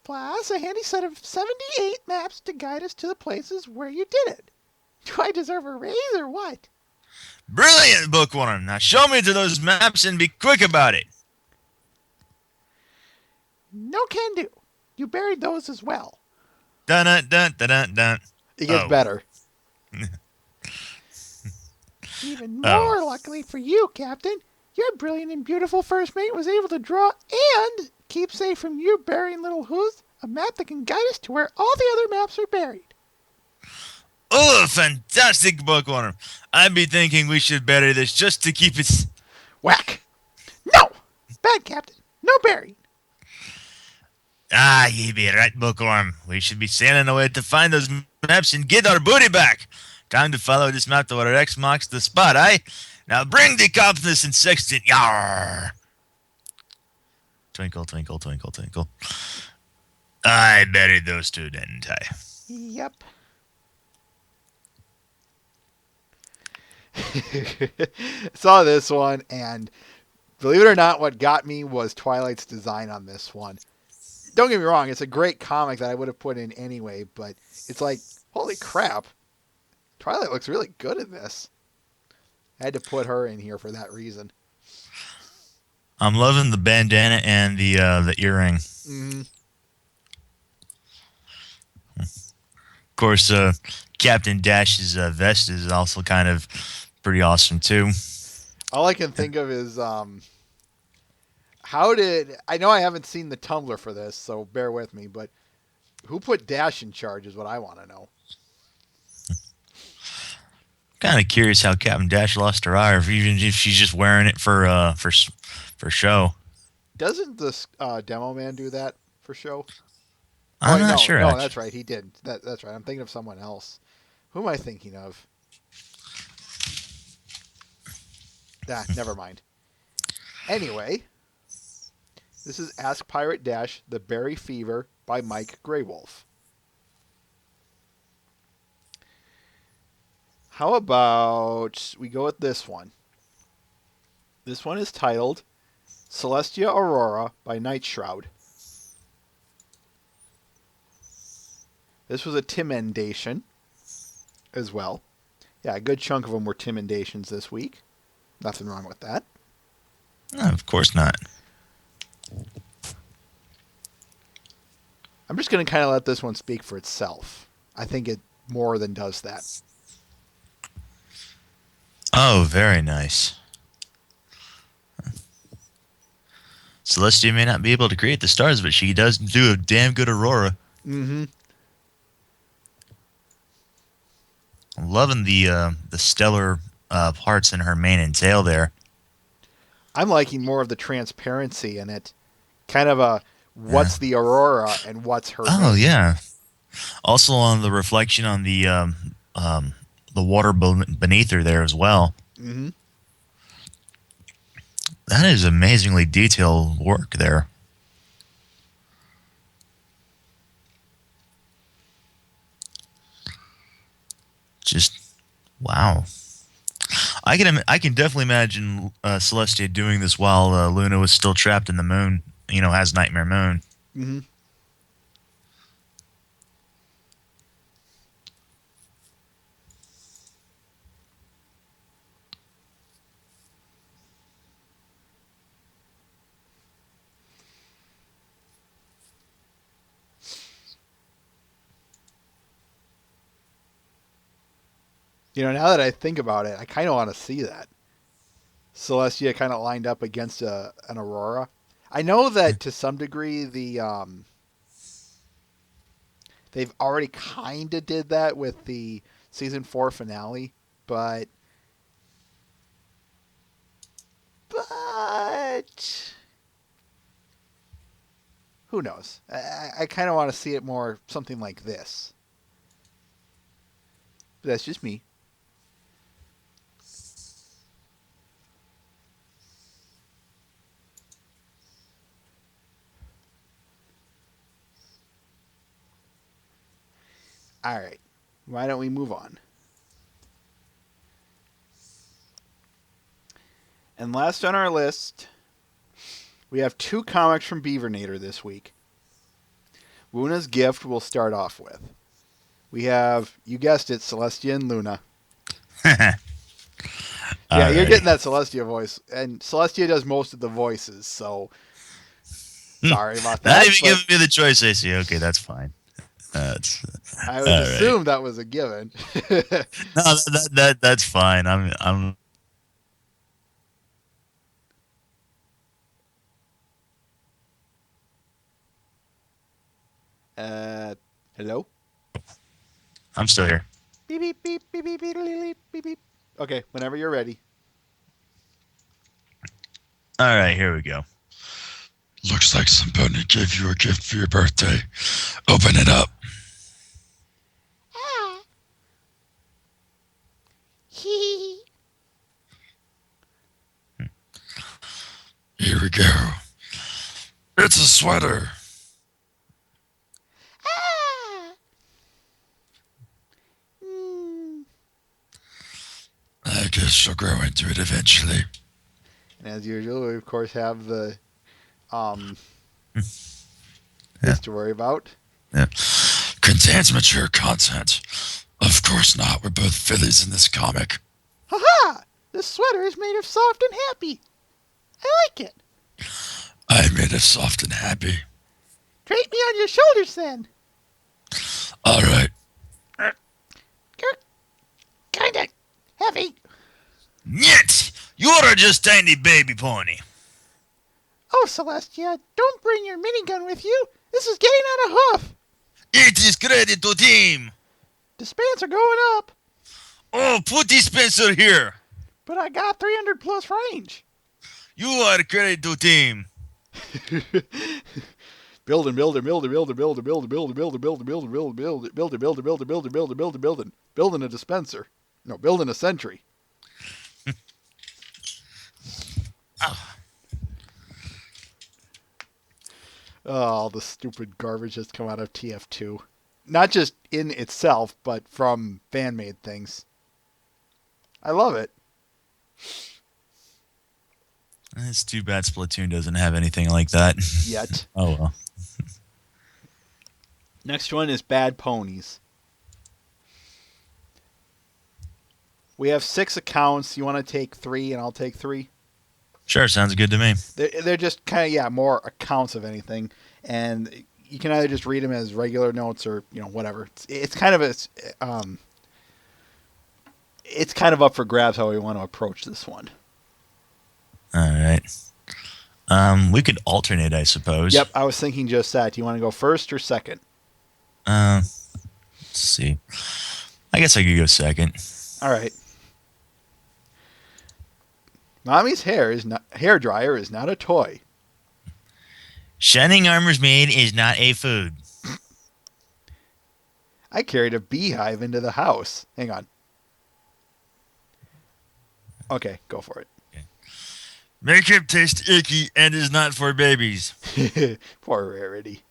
plus a handy set of 78 maps to guide us to the places where you did it. Do I deserve a raise or what? Brilliant, Bookworm. Now show me to those maps and be quick about it. No can do. You buried those as well. Dun dun dun dun dun dun. It gets Oh. better. Even more luckily for you, Captain, your brilliant and beautiful first mate was able to draw and keep safe from you burying little hooves a map that can guide us to where all the other maps are buried. Oh, fantastic, Bookworm. I'd be thinking we should bury this just to keep it... Whack! No! Bad, Captain. No burying. Ah, ye be right, Bookworm. We should be sailing away to find those maps and get our booty back. Time to follow this map to where X marks the spot, eh? Now bring the compass and sextant. Yarr! Twinkle, twinkle, twinkle, twinkle. I buried those two, didn't I? Yep. Saw this one, and believe it or not, what got me was Twilight's design on this one. Don't get me wrong, it's a great comic that I would have put in anyway, but it's like, holy crap, Twilight looks really good in this. I had to put her in here for that reason. I'm loving the bandana and the earring. Mm-hmm. Of course, Captain Dash's vest is also kind of pretty awesome too. All I can think of is, how did... I know I haven't seen the Tumblr for this, so bear with me, but who put Dash in charge is what I want to know. Kind of curious how Captain Dash lost her eye, or even if she's just wearing it for show. Doesn't this Demo Man do that for show? I'm no, not sure. No, actually. that's right. He did. That's right. I'm thinking of someone else. Who am I thinking of? Never mind. Anyway, this is Ask Pirate Dash, The Berry Fever by Mike Graywolf. How about we go with this one? This one is titled Celestia Aurora by Night Shroud. This was a Timendation as well. Yeah, a good chunk of them were Timendations this week. Nothing wrong with that. No, of course not. I'm just going to kind of let this one speak for itself. I think it more than does that. Oh, very nice. Celestia may not be able to create the stars, but she does do a damn good aurora. Mm-hmm. I'm loving the stellar parts in her mane and tail there. I'm liking more of the transparency in it. Kind of a what's the aurora and what's her Oh, name. yeah. Also on the reflection on the water beneath her there as well. Mm-hmm. That is amazingly detailed work there. Just wow. I can definitely imagine Celestia doing this while Luna was still trapped in the moon. You know, as Nightmare Moon. Mm-hmm. Now that I think about it, I kind of want to see that. Celestia kind of lined up against an Aurora. I know that to some degree they've already kind of did that with the season 4 finale, but who knows? I kind of want to see it more something like this. But that's just me. All right. Why don't we move on? And last on our list, we have 2 comics from Beavernator this week. Wuna's Gift we'll start off with. We have, you guessed it, Celestia and Luna. Yeah, you're getting that Celestia voice. And Celestia does most of the voices, so sorry about that. Not even giving me the choice, I see. Okay, that's fine. I would assume that was a given. No, that's fine. I'm Hello? I'm still here. Beep, beep, beep, beep, beep, beep, beep, beep, beep. Okay, whenever you're ready. All right, here we go. Looks like somebody gave you a gift for your birthday. Open it up. Here we go. It's a sweater. I guess she'll grow into it eventually. And as usual, we of course have the this to worry about. Yeah. Contains mature content. Of course not. We're both fillies in this comic. Haha! This sweater is made of soft and happy. I like it. I'm made of soft and happy. Drape me on your shoulders then. All right. You're kinda heavy. Nyet! You're just tiny baby pony. Oh, Celestia, don't bring your minigun with you. This is getting on a hoof. It is credit to team. Dispenser going up. Oh, put dispenser here. But I got 300 plus range. You are credit to team. Building, building, building, building, building, building, building, building, building, building, building, building, building, building, building, building, building, building, building, building a dispenser. No, building a sentry. Oh, all the stupid garbage that's come out of TF2. Not just in itself, but from fan-made things. I love it. It's too bad Splatoon doesn't have anything like that. Yet. Oh, well. Next one is Bad Ponies. We have 6 accounts. You want to take 3 and I'll take 3? Sure, sounds good to me. They're just kind of, more accounts of anything. And you can either just read them as regular notes or, whatever. It's kind of it's kind of up for grabs how we want to approach this one. All right. We could alternate, I suppose. Yep, I was thinking just that. Do you want to go first or second? Let's see. I guess I could go second. All right. Mommy's hair dryer is not a toy. Shining Armor's maid is not a food. I carried a beehive into the house. Hang on. Okay, go for it. Makeup tastes icky and is not for babies. Poor Rarity.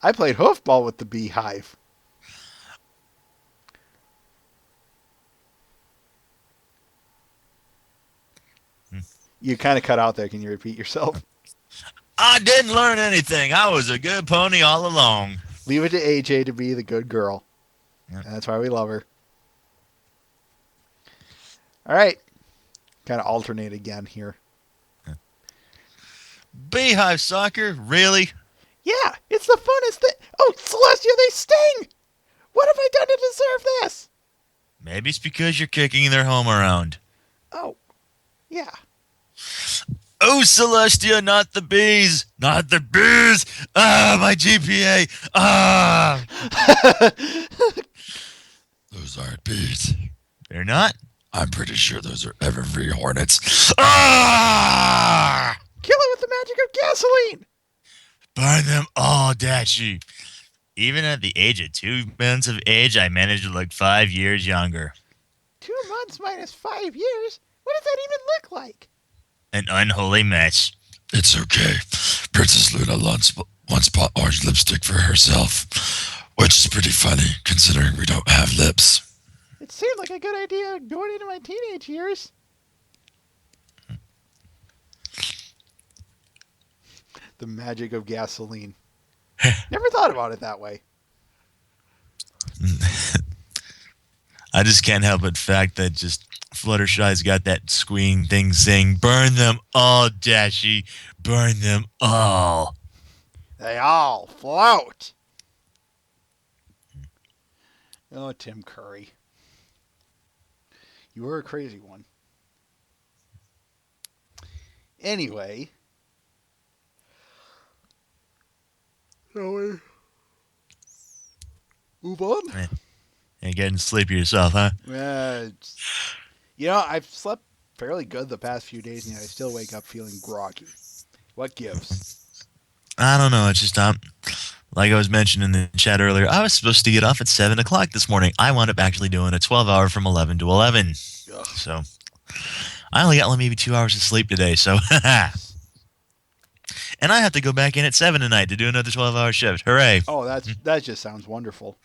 I played hoofball with the beehive. You kind of cut out there. Can you repeat yourself? I didn't learn anything. I was a good pony all along. Leave it to AJ to be the good girl. Yep. And that's why we love her. All right. Kind of alternate again here. Beehive soccer? Really? Yeah, it's the funnest thing. Oh, Celestia, they sting! What have I done to deserve Maybe it's because you're kicking their home around. Oh, yeah. Oh, Celestia, not the bees! Not the bees! Ah, my GPA! Ah! Those aren't bees. They're not? I'm pretty sure those are evergreen hornets. Ah! Kill it with the magic of gasoline! Burn them all, Dashi. Even at the age of 2 months of age, I managed to look 5 years younger. 2 months minus 5 years? What does that even look like? An unholy mess. It's okay. Princess Luna once bought orange lipstick for herself, which is pretty funny considering we don't have lips. It seemed like a good idea going into my teenage years. The magic of gasoline. Never thought about it that way. I just can't help but fact that just Fluttershy's got that squeeing thing saying, burn them all, Dashi. Burn them all. They all float. Oh, Tim Curry. You were a crazy one. Anyway. Shall we move on? You're getting sleepy yourself, huh? I've slept fairly good the past few days, and yet I still wake up feeling groggy. What gives? I don't know. It's just, like I was mentioning in the chat earlier, I was supposed to get off at 7 o'clock this morning. I wound up actually doing a 12-hour from 11 to 11. Ugh. So I only got maybe 2 hours of sleep today. So, and I have to go back in at 7 tonight to do another 12-hour shift. Hooray. Oh, that just sounds wonderful.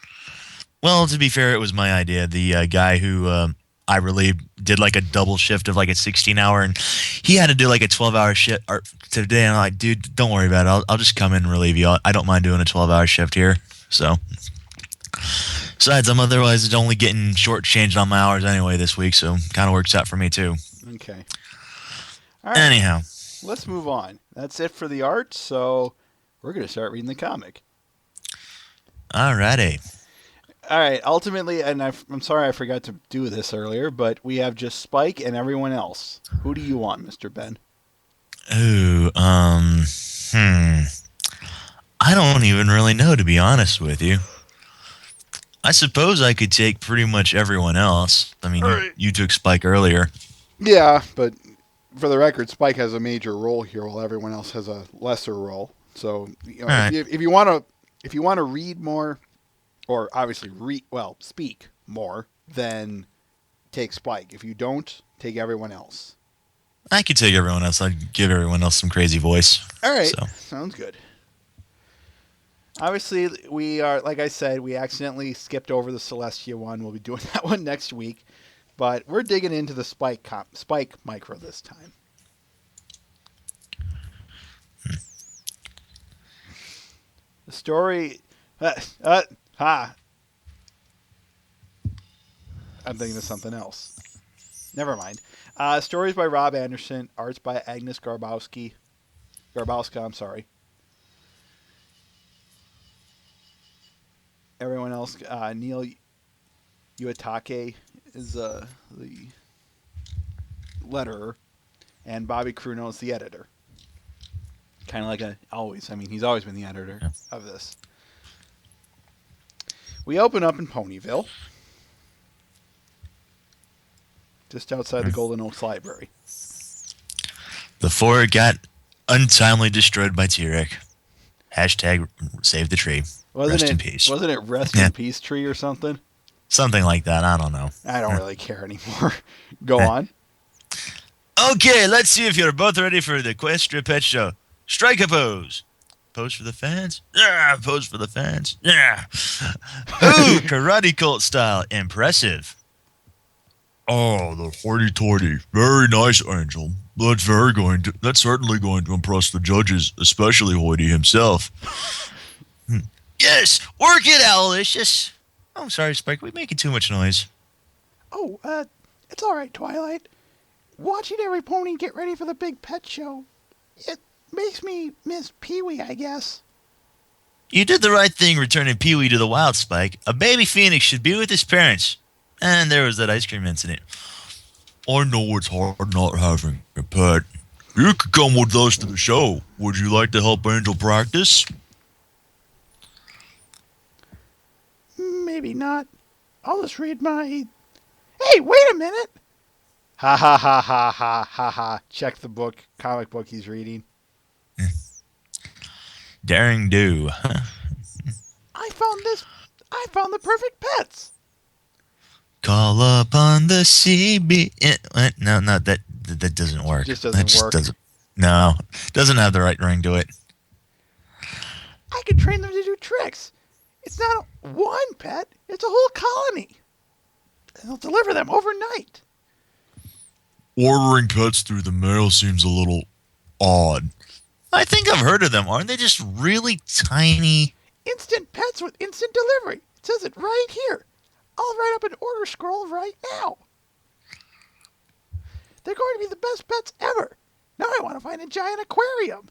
Well, to be fair, it was my idea. The guy who I relieved did like a double shift of like a 16-hour, and he had to do like a 12-hour shift today. And I'm like, dude, don't worry about it. I'll just come in and relieve you. I don't mind doing a 12-hour shift here. So, besides, I'm otherwise only getting shortchanged on my hours anyway this week, so kind of works out for me too. Okay. All right. Anyhow, Let's move on. That's it for the art, so we're going to start reading the comic. alrighty. All right. Ultimately, and I'm sorry I forgot to do this earlier, but we have just Spike and everyone else. Who do you want, Mr. Ben? Ooh, I don't even really know, to be honest with you. I suppose I could take pretty much everyone else. I mean, you took Spike earlier. Yeah, but for the record, Spike has a major role here, while everyone else has a lesser role. So, right. if you want to read more, or obviously speak more, then take Spike. If you don't, take everyone else. I could take everyone else. I'd give everyone else some crazy voice. All right, So. Sounds good. Obviously, we are, like I said, we accidentally skipped over the Celestia one. We'll be doing that one next week. But we're digging into the Spike micro this time. The story... I'm thinking of something else. Never mind. Stories by Rob Anderson. Arts by Agnes Garbowska, I'm sorry. Everyone else, Neil Uetake is the letterer, and Bobby Cruno is the editor. Kind of like he's always been the editor of this. We open up in Ponyville, just outside the Golden Oaks Library. Before it got untimely destroyed by T-Rex. Hashtag save the tree. Rest in peace. Wasn't it Rest in Peace Tree or something? Something like that. I don't know. I don't really care anymore. Go on. Okay, let's see if you're both ready for the Equestria Pet Show. Strike a pose. Pose for the fans? Yeah, pose for the fans. Yeah. Ooh, karate cult style. Impressive. Oh, the hoity-toity. Very nice, Angel. That's certainly going to impress the judges, especially Hoity himself. Yes, work it, Owlicious. Oh, sorry, Spike. We're making too much noise. Oh, it's all right, Twilight. Watching every pony get ready for the big pet show, it makes me miss Pee-wee, I guess. You did the right thing returning Pee-wee to the wild, Spike. A baby phoenix should be with his parents. And there was that ice cream incident. I know it's hard not having a pet. You could come with us to the show. Would you like to help Angel practice? Maybe not. I'll just read my... Hey, wait a minute! Ha ha ha ha ha ha ha. Check the comic book he's reading. Daring do. I found the perfect pets. Call upon the CB. No, not that. That doesn't work. Just doesn't work. No, doesn't have the right ring to it. I can train them to do tricks. It's not one pet, it's a whole colony. And they'll deliver them overnight. Ordering pets through the mail seems a little odd. I think I've heard of them. Aren't they just really tiny? Instant pets with instant delivery. It says it right here. I'll write up an order scroll right now. They're going to be the best pets ever. Now I want to find a giant aquarium.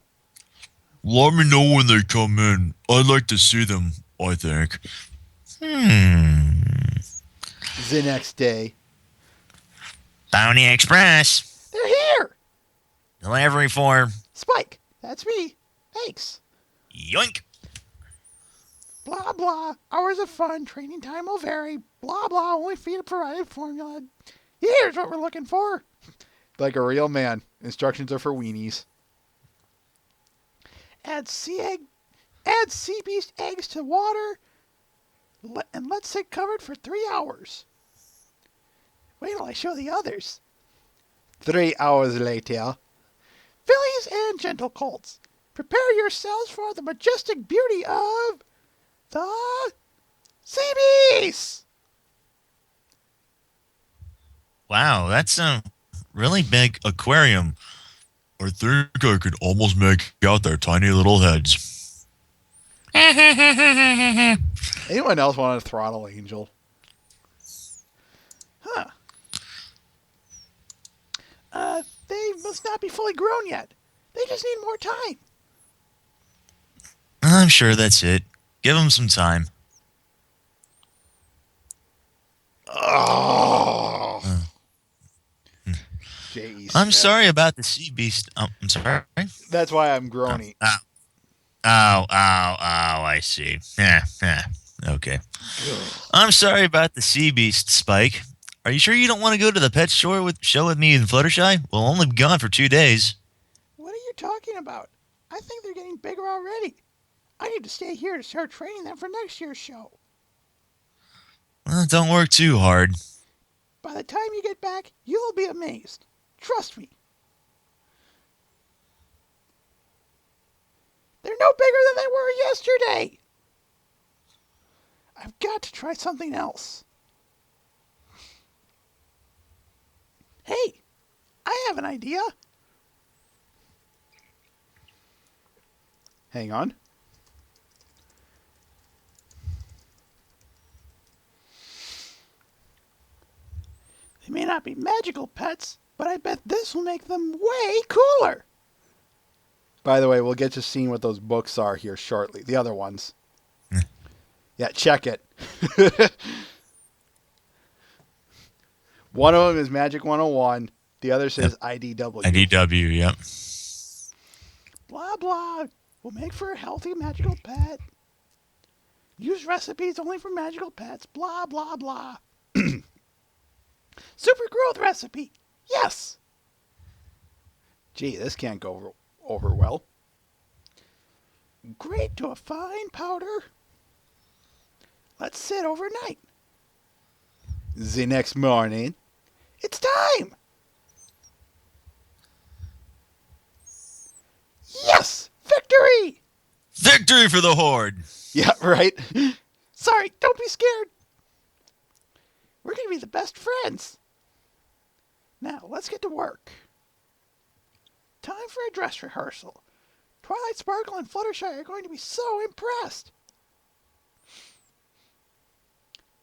Let me know when they come in. I'd like to see them, I think. The next day. Bounty Express. They're here. Delivery for... Spike, that's me. Thanks. Yoink. Blah, blah. Hours of fun. Training time will vary. Blah, blah. Only feed a provided formula. Here's what we're looking for. Like a real man. Instructions are for weenies. Add sea beast eggs to water. And let sit covered for 3 hours. Wait till I show the others. 3 hours later. Fillies and gentle colts. Prepare yourselves for the majestic beauty of the sea beast. Wow, that's a really big aquarium. I think I could almost make out their tiny little heads. Anyone else want to throttle Angel? Huh. They must not be fully grown yet. They just need more time. I'm sure that's it. Give them some time. Oh. J.E. I'm Smith. sorry about the sea beast. I'm sorry. That's why I'm groaning. I see. Yeah. Okay. I'm sorry about the sea beast, Spike. Are you sure you don't want to go to the pet show with me in Fluttershy? We'll only be gone for 2 days. What are you talking about? I think they're getting bigger already. I need to stay here to start training them for next year's show. Well, don't work too hard. By the time you get back, you'll be amazed. Trust me. They're no bigger than they were yesterday. I've got to try something else. Hey, I have an idea. Hang on. They may not be magical pets, but I bet this will make them way cooler. By the way, we'll get to seeing what those books are here shortly. The other ones. Yeah, check it. One of them is Magic 101. The other says IDW. IDW, yep. Blah, blah. Will make for a healthy magical pet. Use recipes only for magical pets. Blah, blah, blah. Super growth recipe. Yes. Gee, this can't go over well. Grate to a fine powder. Let's sit overnight. The next morning, it's time. Yes, victory. Victory for the Horde. Yeah, right. Sorry, don't be scared. We're going to be the best friends. Now, let's get to work. Time for a dress rehearsal. Twilight Sparkle and Fluttershy are going to be so impressed.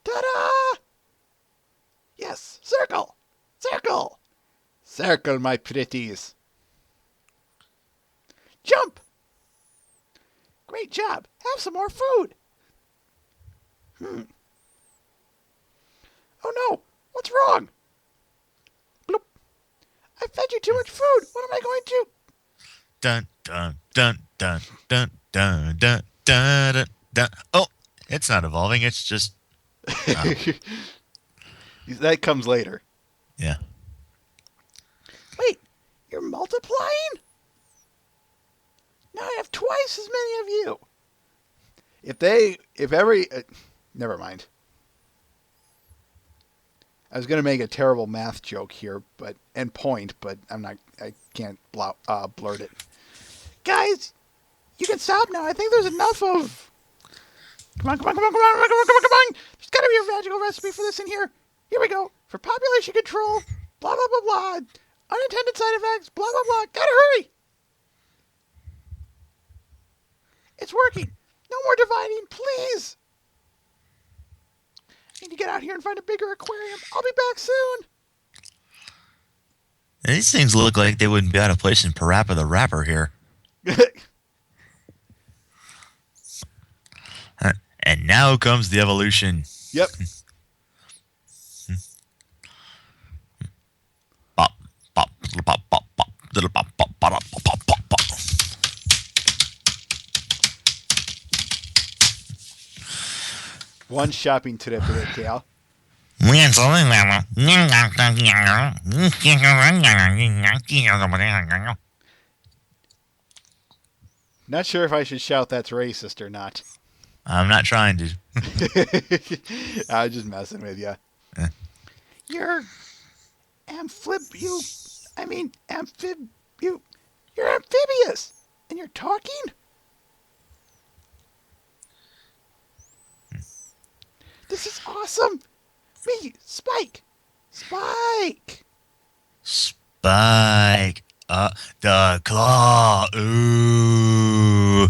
Ta-da! Yes, circle! Circle! Circle, my pretties. Jump! Great job. Have some more food. Oh no! What's wrong? Bloop. I fed you too much food. What am I going to? Dun dun dun dun dun dun dun dun dun. Dun. Oh, it's not evolving. It's just That comes later. yeah. Wait, you're multiplying? Now I have twice as many of you. Never mind. I was gonna make a terrible math joke here, but I can't blurt it. Guys, you can stop now. I think there's enough of. Come on! There's gotta be a magical recipe for this in here. Here we go. For population control, blah blah blah blah. Unintended side effects, blah blah blah. Gotta hurry. It's working. No more dividing, please. I need to get out here and find a bigger aquarium. I'll be back soon. These things look like they wouldn't be out of place in Parappa the Rapper here. And now comes the evolution. Yep. Bop, bop, bop, bop, bop, little bop, bop, bop, bop, bop, bop, bop. One shopping trip to the Cal. Not sure if I should shout that's racist or not. I'm not trying to. I was just messing with you. You're You're amphibious, and you're talking. This is awesome. Me, Spike. Spike. The claw. Ooh.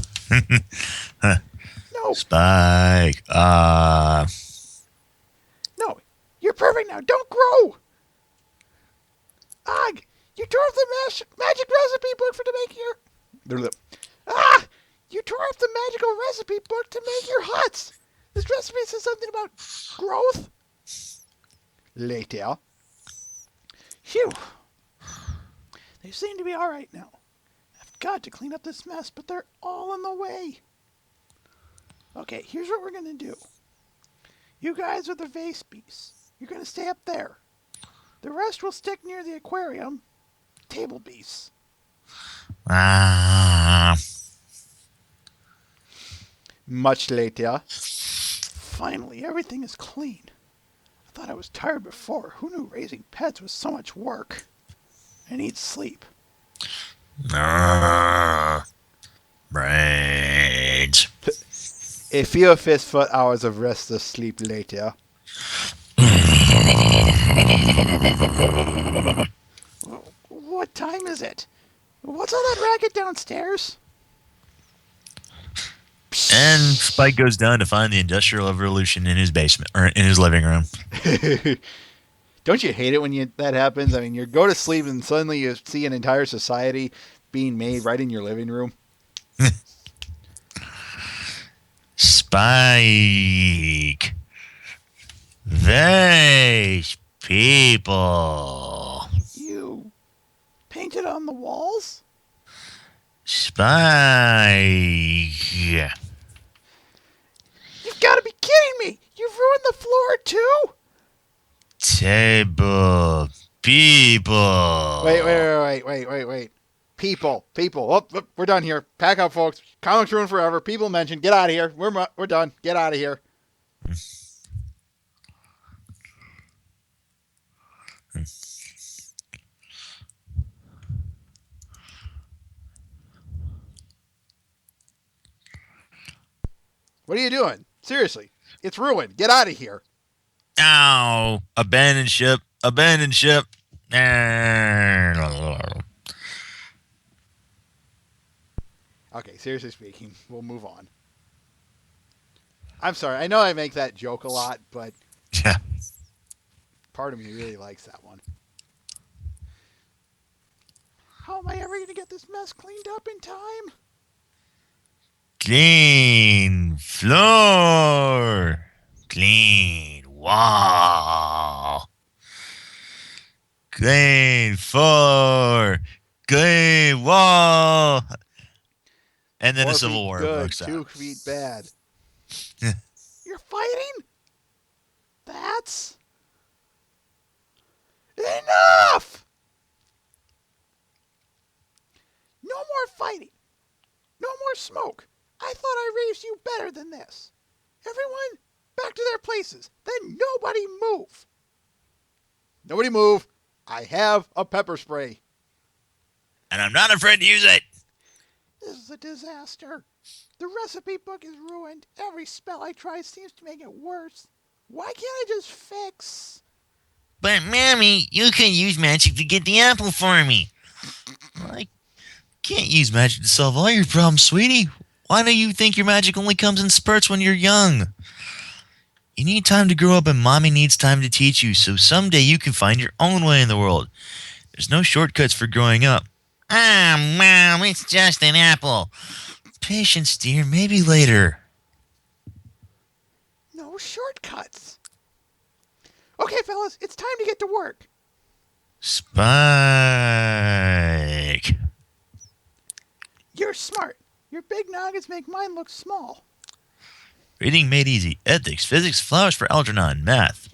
No, Spike. no, you're perfect now. Don't grow. Og, you tore up the magic recipe book to make your. You tore up the magical recipe book to make your huts. This recipe says something about growth. Later. Phew. They seem to be all right now. I've got to clean up this mess, but they're all in the way. Okay, here's what we're going to do. You guys are the vase beasts. You're going to stay up there. The rest will stick near the aquarium. Table beasts. Much later. Finally, everything is clean. I thought I was tired before. Who knew raising pets was so much work? I need sleep. Brains. A few fistful hours of restless sleep later. What time is it? What's all that racket downstairs? And Spike goes down to find the Industrial Revolution in his basement, or in his living room. Don't you hate it when that happens? I mean, you go to sleep and suddenly you see an entire society being made right in your living room. Spike. Vase people. You painted on the walls? Spike. You've got to be kidding me! You've ruined the floor too? Table people. Wait. People. Oh, we're done here. Pack up, folks. Comics ruined forever. People mentioned. Get out of here. We're done. Get out of here. What are you doing? Seriously. It's ruined. Get out of here. Ow. Abandoned ship. Okay, seriously speaking, we'll move on. I'm sorry. I know I make that joke a lot, but Yeah. part of me really likes that one. How am I ever going to get this mess cleaned up in time? Clean floor. Clean wall. clean floor, clean wall. And then 4 a civil feet war good, breaks 2 out. feet bad. You're fighting? That's enough! No more fighting. No more smoke. I thought I raised you better than this. Everyone, back to their places. Then nobody move. Nobody move. I have a pepper spray. And I'm not afraid to use it. This is a disaster. The recipe book is ruined. Every spell I try seems to make it worse. Why can't I just fix? But, Mommy, you can use magic to get the apple for me. I can't use magic to solve all your problems, sweetie. Why do you think your magic only comes in spurts when you're young? You need time to grow up, and Mommy needs time to teach you, so someday you can find your own way in the world. There's no shortcuts for growing up. Ah, Mom, it's just an apple. Patience, dear, maybe later. No shortcuts. Okay, fellas, it's time to get to work. Spike. You're smart. Your big noggins make mine look small. Reading made easy. Ethics, physics, flowers for Algernon, math.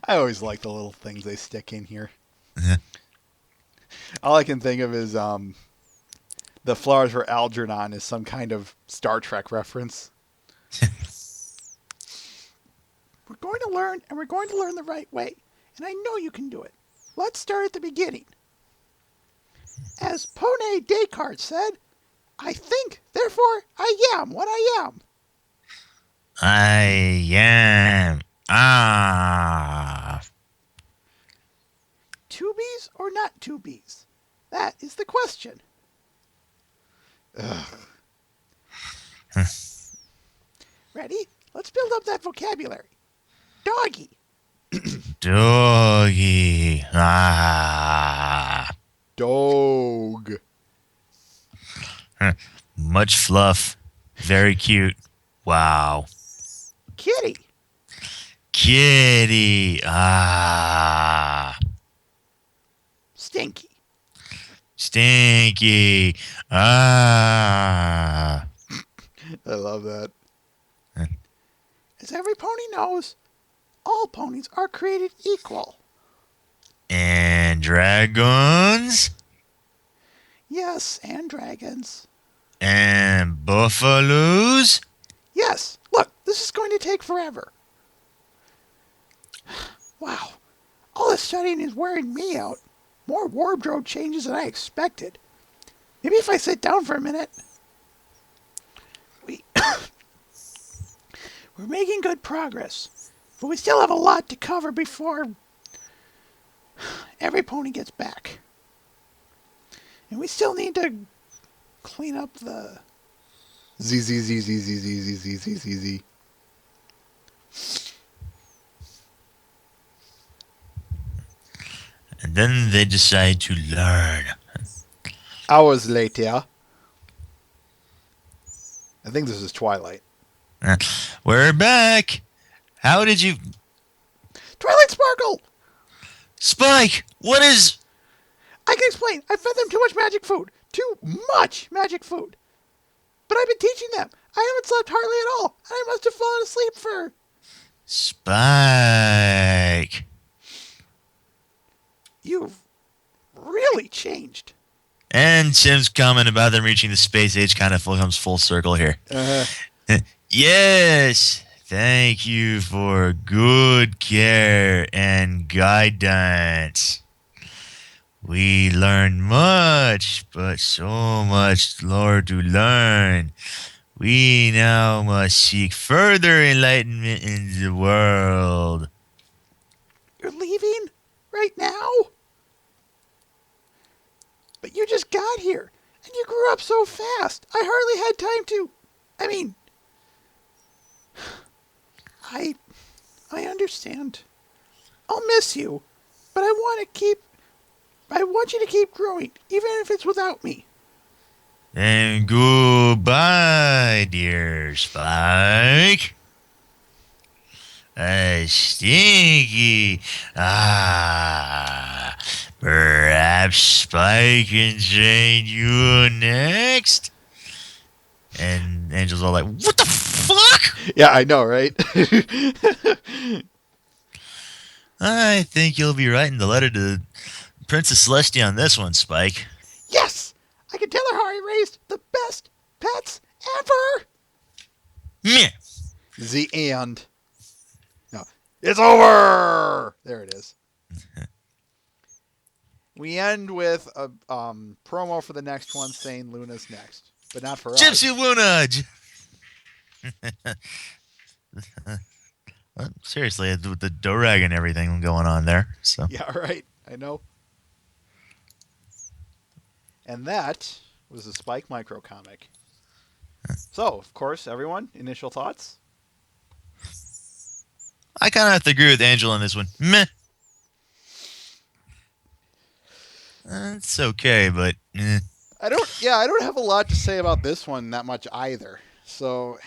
I always like the little things they stick in here. Yeah. All I can think of is the flowers for Algernon is some kind of Star Trek reference. We're going to learn, and we're going to learn the right way. And I know you can do it. Let's start at the beginning. As Pone Descartes said, I think, therefore I am what I am. I am. Ah. Two bees or not two bees? That is the question. Ugh. Ready? Let's build up that vocabulary. Doggy. Doggy. Ah. Dog. Much fluff. Very cute. Wow. Kitty. Kitty. Ah. Stinky. Stinky. Ah. I love that. Huh. As every pony knows, all ponies are created equal. And dragons. Yes, and dragons. And buffaloes. Yes, look, this is going to take forever. Wow, all this studying is wearing me out. More wardrobe changes than I expected. Maybe if I sit down for a minute. We're making good progress, but we still have a lot to cover before every pony gets back. And we still need to clean up the Z. And then they decide to learn. Hours later. I think this is Twilight. We're back. How did you... Twilight Sparkle! Spike, what is... I can explain. I fed them too much magic food. Too much magic food. But I've been teaching them. I haven't slept hardly at all. And I must have fallen asleep for... Spike. You've really changed. And Tim's comment about them reaching the space age kind of comes full circle here. Yes, thank you for good care and guidance. We learned much, but so much more to learn. We now must seek further enlightenment in the world. You're leaving? Right now? But you just got here. And you grew up so fast. I hardly had time to... I understand. I'll miss you. But I want you to keep growing, even if it's without me. And goodbye, dear Spike. Stinky. Perhaps Spike can train you next? And Angel's all like, what the fuck? Yeah, I know, right? I think you'll be writing the letter to Princess Celestia on this one, Spike. Yes! I can tell her how I raised the best pets ever! Meh. The end. No. It's over! There it is. We end with a promo for the next one saying Luna's next. But not for us. Gypsy Luna! Well, seriously, with the Dorag and everything going on there. So Yeah, right. I know. And that was the Spike micro comic. So, of course, everyone, initial thoughts? I kind of have to agree with Angel on this one. Meh. It's okay, but I don't have a lot to say about this one that much either. So,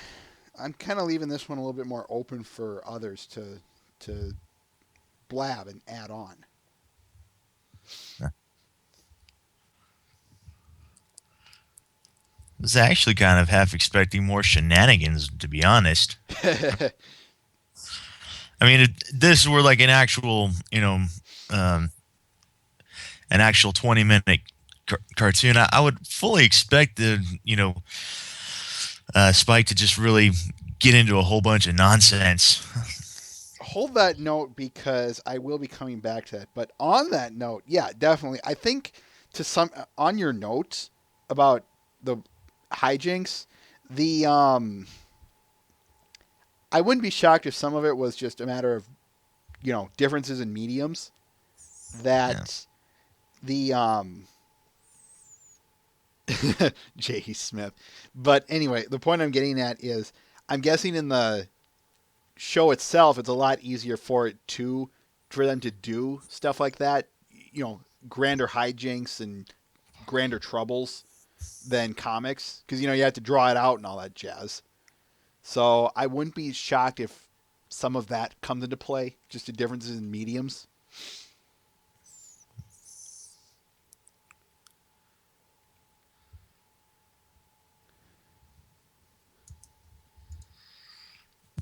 I'm kind of leaving this one a little bit more open for others to blab and add on. I was actually kind of half expecting more shenanigans, to be honest. I mean, this were like an actual, an actual 20-minute cartoon. I would fully expect the, Spike to just really get into a whole bunch of nonsense. Hold that note because I will be coming back to that. But on that note, yeah, definitely. I think on your notes about the hijinks, I wouldn't be shocked if some of it was just a matter of, differences in mediums. That the J.E. Smith. But anyway, the point I'm getting at is I'm guessing in the show itself, it's a lot easier for them to do stuff like that, grander hijinks and grander troubles than comics, because you have to draw it out and all that jazz. So I wouldn't be shocked if some of that comes into play, just the differences in mediums.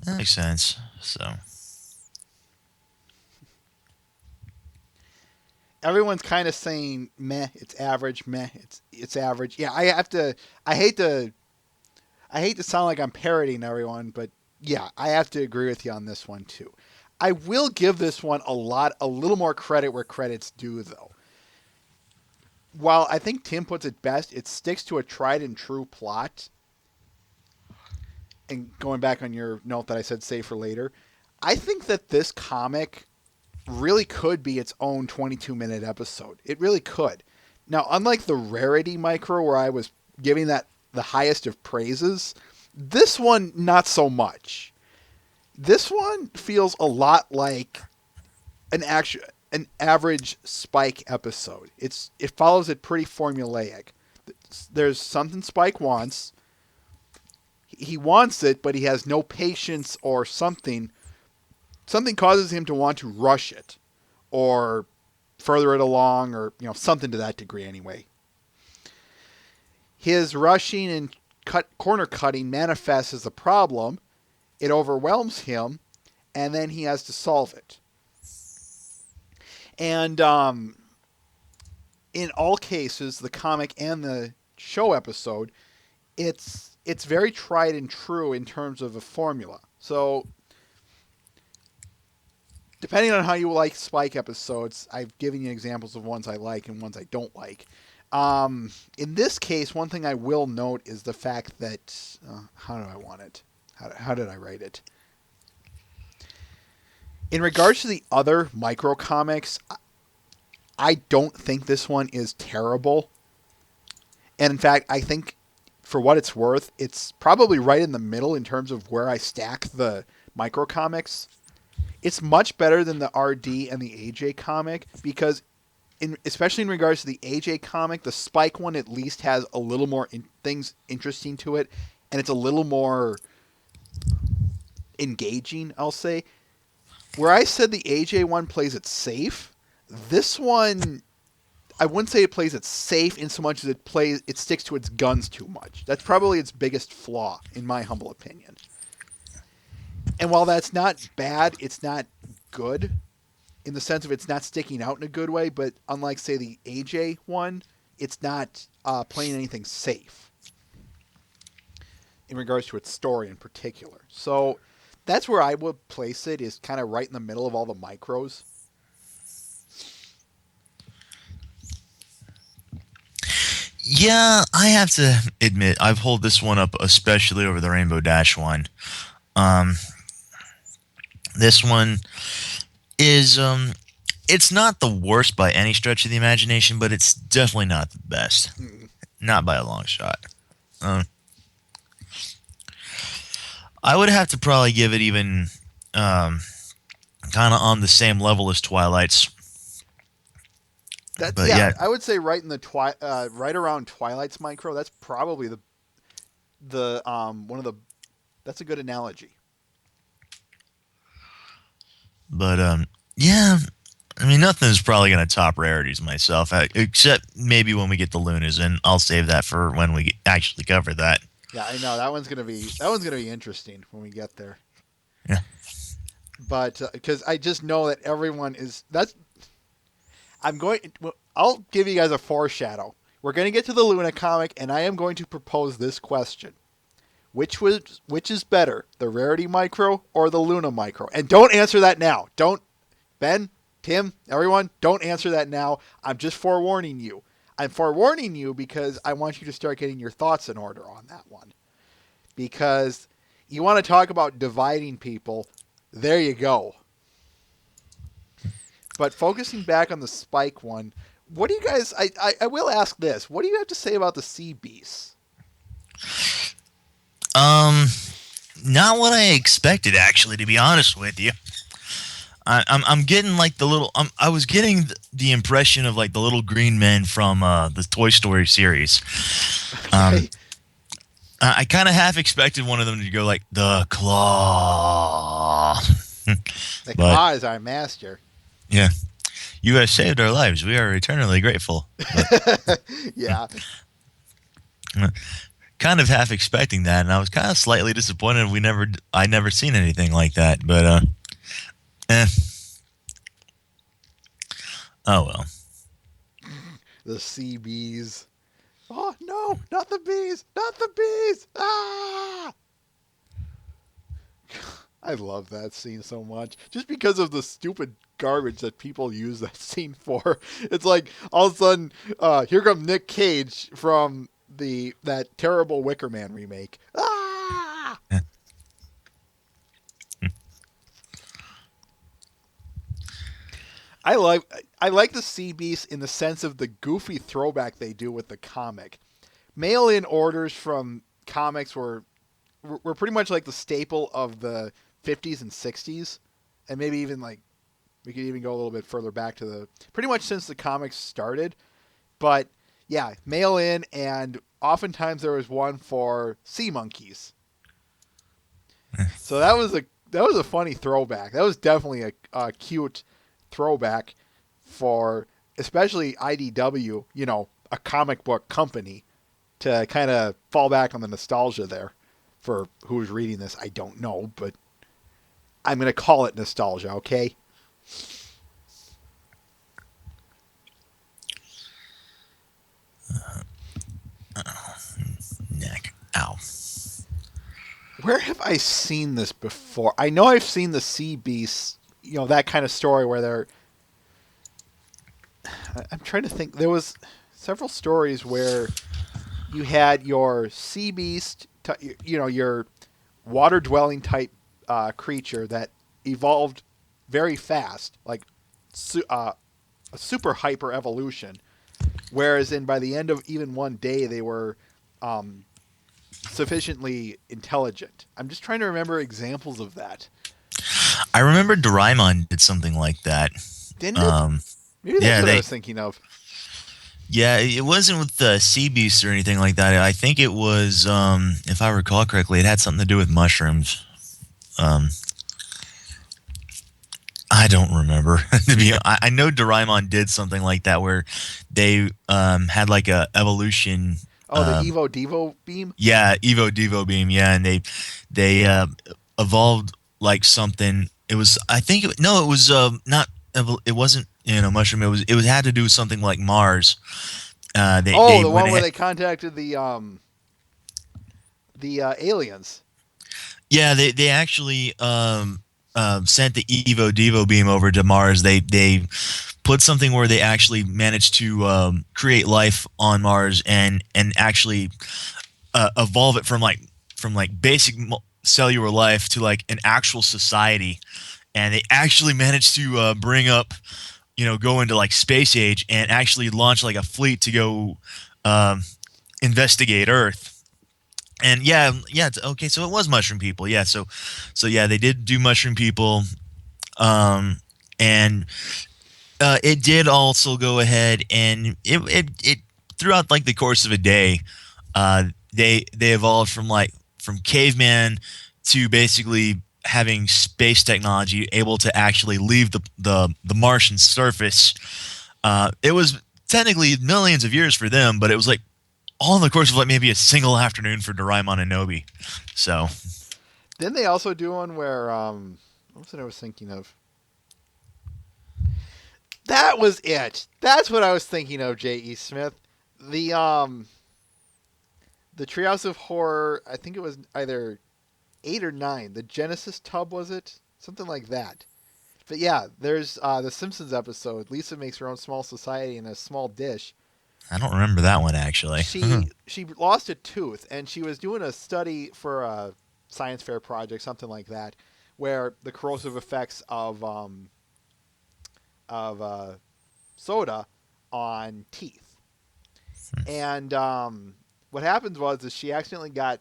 That makes sense. So everyone's kind of saying meh, it's average, meh, it's average. Yeah, I hate to sound like I'm parodying everyone, but yeah, I have to agree with you on this one too. I will give this one a little more credit where credit's due though. While I think Tim puts it best, it sticks to a tried and true plot. And going back on your note that I said save for later, I think that this comic really could be its own 22-minute episode. It really could. Now, unlike the Rarity micro where I was giving that the highest of praises, this one not so much. This one feels a lot like an average Spike episode. It follows it pretty formulaic. There's something Spike wants. He wants it, but he has no patience or something. Something causes him to want to rush it or further it along or, something to that degree anyway. His rushing and corner cutting manifests as a problem. It overwhelms him, and then he has to solve it. And in all cases, the comic and the show episode, it's very tried and true in terms of a formula. So, depending on how you like Spike episodes, I've given you examples of ones I like and ones I don't like. In this case, one thing I will note is the fact that... how do I want it? How did I write it? In regards to the other micro comics, I don't think this one is terrible. And in fact, I think... for what it's worth, it's probably right in the middle in terms of where I stack the micro comics. It's much better than the RD and the AJ comic because, especially in regards to the AJ comic, the Spike one at least has a little more things interesting to it, and it's a little more engaging, I'll say. where I said the AJ one plays it safe, this one, I wouldn't say it plays it safe in so much as it sticks to its guns too much. That's probably its biggest flaw, in my humble opinion. And while that's not bad, it's not good in the sense of it's not sticking out in a good way. But unlike, say, the AJ one, it's not playing anything safe in regards to its story in particular. So that's where I would place it, is kind of right in the middle of all the micros. Yeah, I have to admit, I've hold this one up especially over the Rainbow Dash one. This one is, it's not the worst by any stretch of the imagination, but it's definitely not the best. Not by a long shot. I would have to probably give it even kind of on the same level as Twilight's. That, But yeah, yeah. I would say right in the right around Twilight's micro. That's probably the one of the. That's a good analogy. But yeah, I mean, nothing's probably going to top rarities myself, except maybe when we get the Lunas, and I'll save that for when we actually cover that. Yeah, I know that one's gonna be interesting when we get there. Yeah. But because I just know that everyone is I'll give you guys a foreshadow. We're going to get to the Luna comic, and I am going to propose this question. Which is better, the Rarity Micro or the Luna Micro? And don't answer that now. Don't, Ben, Tim, everyone, don't answer that now. I'm just forewarning you. I'm forewarning you because I want you to start getting your thoughts in order on that one. Because you want to talk about dividing people, there you go. But focusing back on the Spike one, what do you guys... I will ask this. What do you have to say about the Sea Beasts? Not what I expected, actually, to be honest with you. I'm getting like the little... I was getting the impression of like the little green men from the Toy Story series. Okay. I kind of half expected one of them to go like, the Claw. The Claw is our master. Yeah. You guys saved our lives. We are eternally grateful. Yeah. Kind of half expecting that, and I was kind of slightly disappointed I never seen anything like that, but oh well. The Sea Bees. Oh no, not the bees, not the bees. Ah! I love that scene so much. Just because of the stupid garbage that people use that scene for. It's like all of a sudden, here comes Nick Cage from that terrible Wicker Man remake. Ah! I like the Sea Beast in the sense of the goofy throwback they do with the comic. Mail-in orders from comics were pretty much like the staple of the 50s and 60s, and maybe even like we could even go a little bit further back to pretty much since the comics started. But yeah, mail in, and oftentimes there was one for sea monkeys. So that was a funny throwback. That was definitely a cute throwback for especially IDW, a comic book company, to kind of fall back on the nostalgia there. For who's reading this, I don't know, but I'm going to call it nostalgia, okay? Neck. Ow. Where have I seen this before? I know I've seen the Sea Beasts, that kind of story where they're... I'm trying to think. There was several stories where you had your sea beast, your water-dwelling type creature that evolved very fast, like a super hyper evolution. Whereas by the end of even one day, they were sufficiently intelligent. I'm just trying to remember examples of that. I remember Doraemon did something like that. Didn't it? Maybe that's what I was thinking of. Yeah, it wasn't with the sea beasts or anything like that. I think it was, if I recall correctly, it had something to do with mushrooms. I don't remember. I know Doraemon did something like that where they had like a evolution. Oh, the Evo Devo beam. Yeah, Evo Devo beam. Yeah, and they evolved like something. It was I think no, it was not. It wasn't mushroom. It had to do with something like Mars. Oh, They the went one where ahead. they contacted the aliens. Yeah, they actually sent the Evo Devo beam over to Mars. They put something where they actually managed to create life on Mars and actually evolve it from like basic cellular life to like an actual society. And they actually managed to bring up, go into like space age and actually launch like a fleet to go um, investigate Earth. And yeah, okay. So it was mushroom people. Yeah, so yeah, they did do mushroom people, and it did also go ahead and it throughout like the course of a day, they evolved from caveman to basically having space technology able to actually leave the Martian surface. It was technically millions of years for them, but it was like all in the course of like maybe a single afternoon for Doraemon and Nobi. So Didn't they also do one where what was it I was thinking of? That was it. That's what I was thinking of, J.E. Smith. The the Treehouse of Horror, I think it was either 8 or 9. The Genesis tub, was it? Something like that. But yeah, there's the Simpsons episode. Lisa makes her own small society in a small dish. I don't remember that one actually. She lost a tooth, and she was doing a study for a science fair project, something like that, where the corrosive effects of soda on teeth. And what happens was is she accidentally got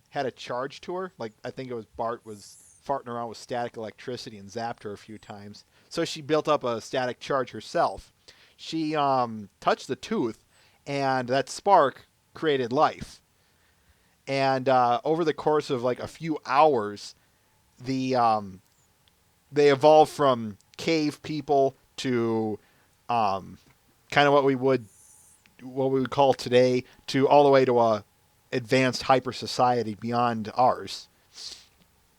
had a charge to her. Like I think it was Bart was farting around with static electricity and zapped her a few times. So she built up a static charge herself. She touched the tooth, and that spark created life. And over the course of like a few hours, the they evolved from cave people to kind of what we would call today to all the way to a advanced hyper society beyond ours,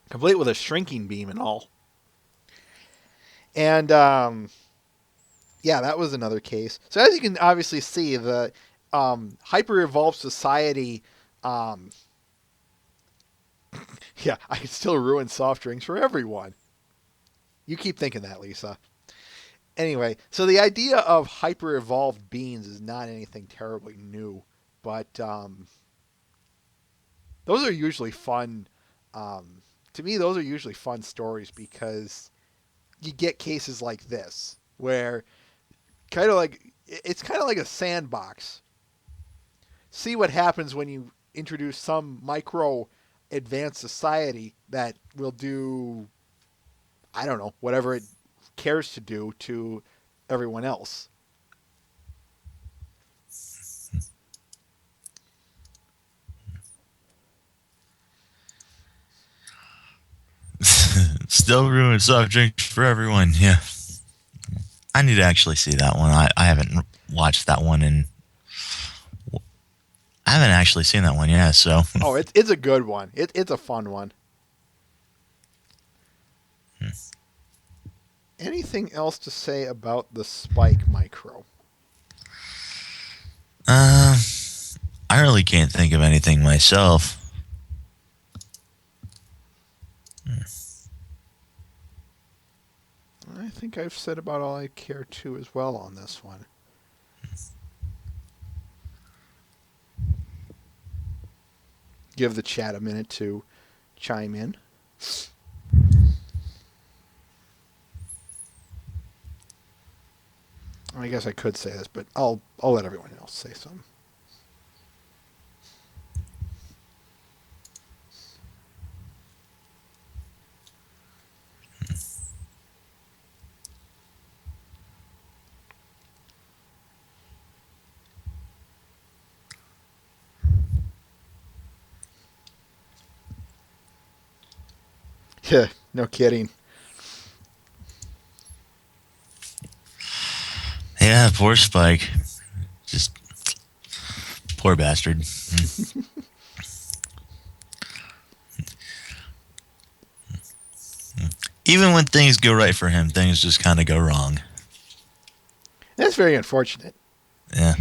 complete with a shrinking beam and all. And yeah, that was another case. So as you can obviously see, the hyper evolved society. Yeah, I can still ruin soft drinks for everyone. You keep thinking that, Lisa. Anyway, so the idea of hyper evolved beings is not anything terribly new, but those are usually fun. To me, those are usually fun stories because you get cases like this where it's kind of like a sandbox. See what happens when you introduce some micro advanced society that will do, I don't know, whatever it cares to do to everyone else. Still ruined soft drinks for everyone. Yeah, I need to actually see that one. I haven't watched that one and I haven't actually seen that one. Yeah, so Oh, it's a good one. It's a fun one. Anything else to say about the Spike Micro? I really can't think of anything myself. I think I've said about all I care to as well on this one. Give the chat a minute to chime in. I guess I could say this, but I'll let everyone else say something. Yeah, no kidding. Yeah, poor Spike. Just poor bastard. Even when things go right for him, things just kind of go wrong. That's very unfortunate. Yeah.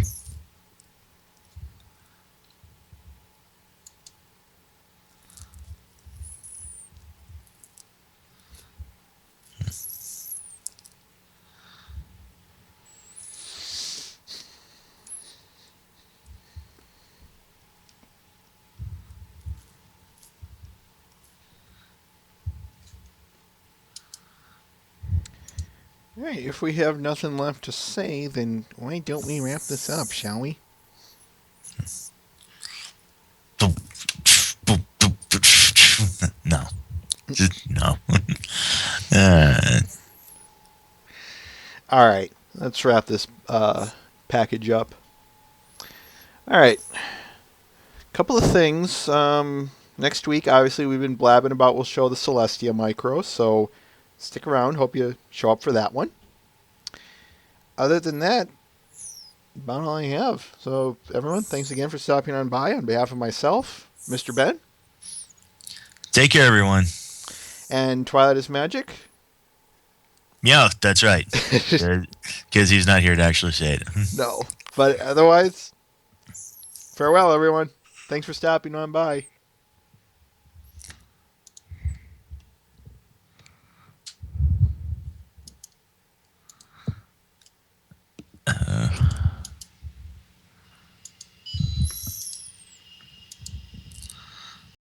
All right, if we have nothing left to say, then why don't we wrap this up, shall we? No. Just no. uh, All right, let's wrap this package up. All right, couple of things. Next week, obviously, we've been blabbing about. We'll show the Celestia Micro, so stick around. Hope you show up for that one. Other than that, about all I have. So, everyone, thanks again for stopping on by. On behalf of myself, MrBen, take care, everyone. and Twilight is Magic. Yeah, that's right. Because he's not here to actually say it. No, but otherwise, farewell, everyone. Thanks for stopping on by.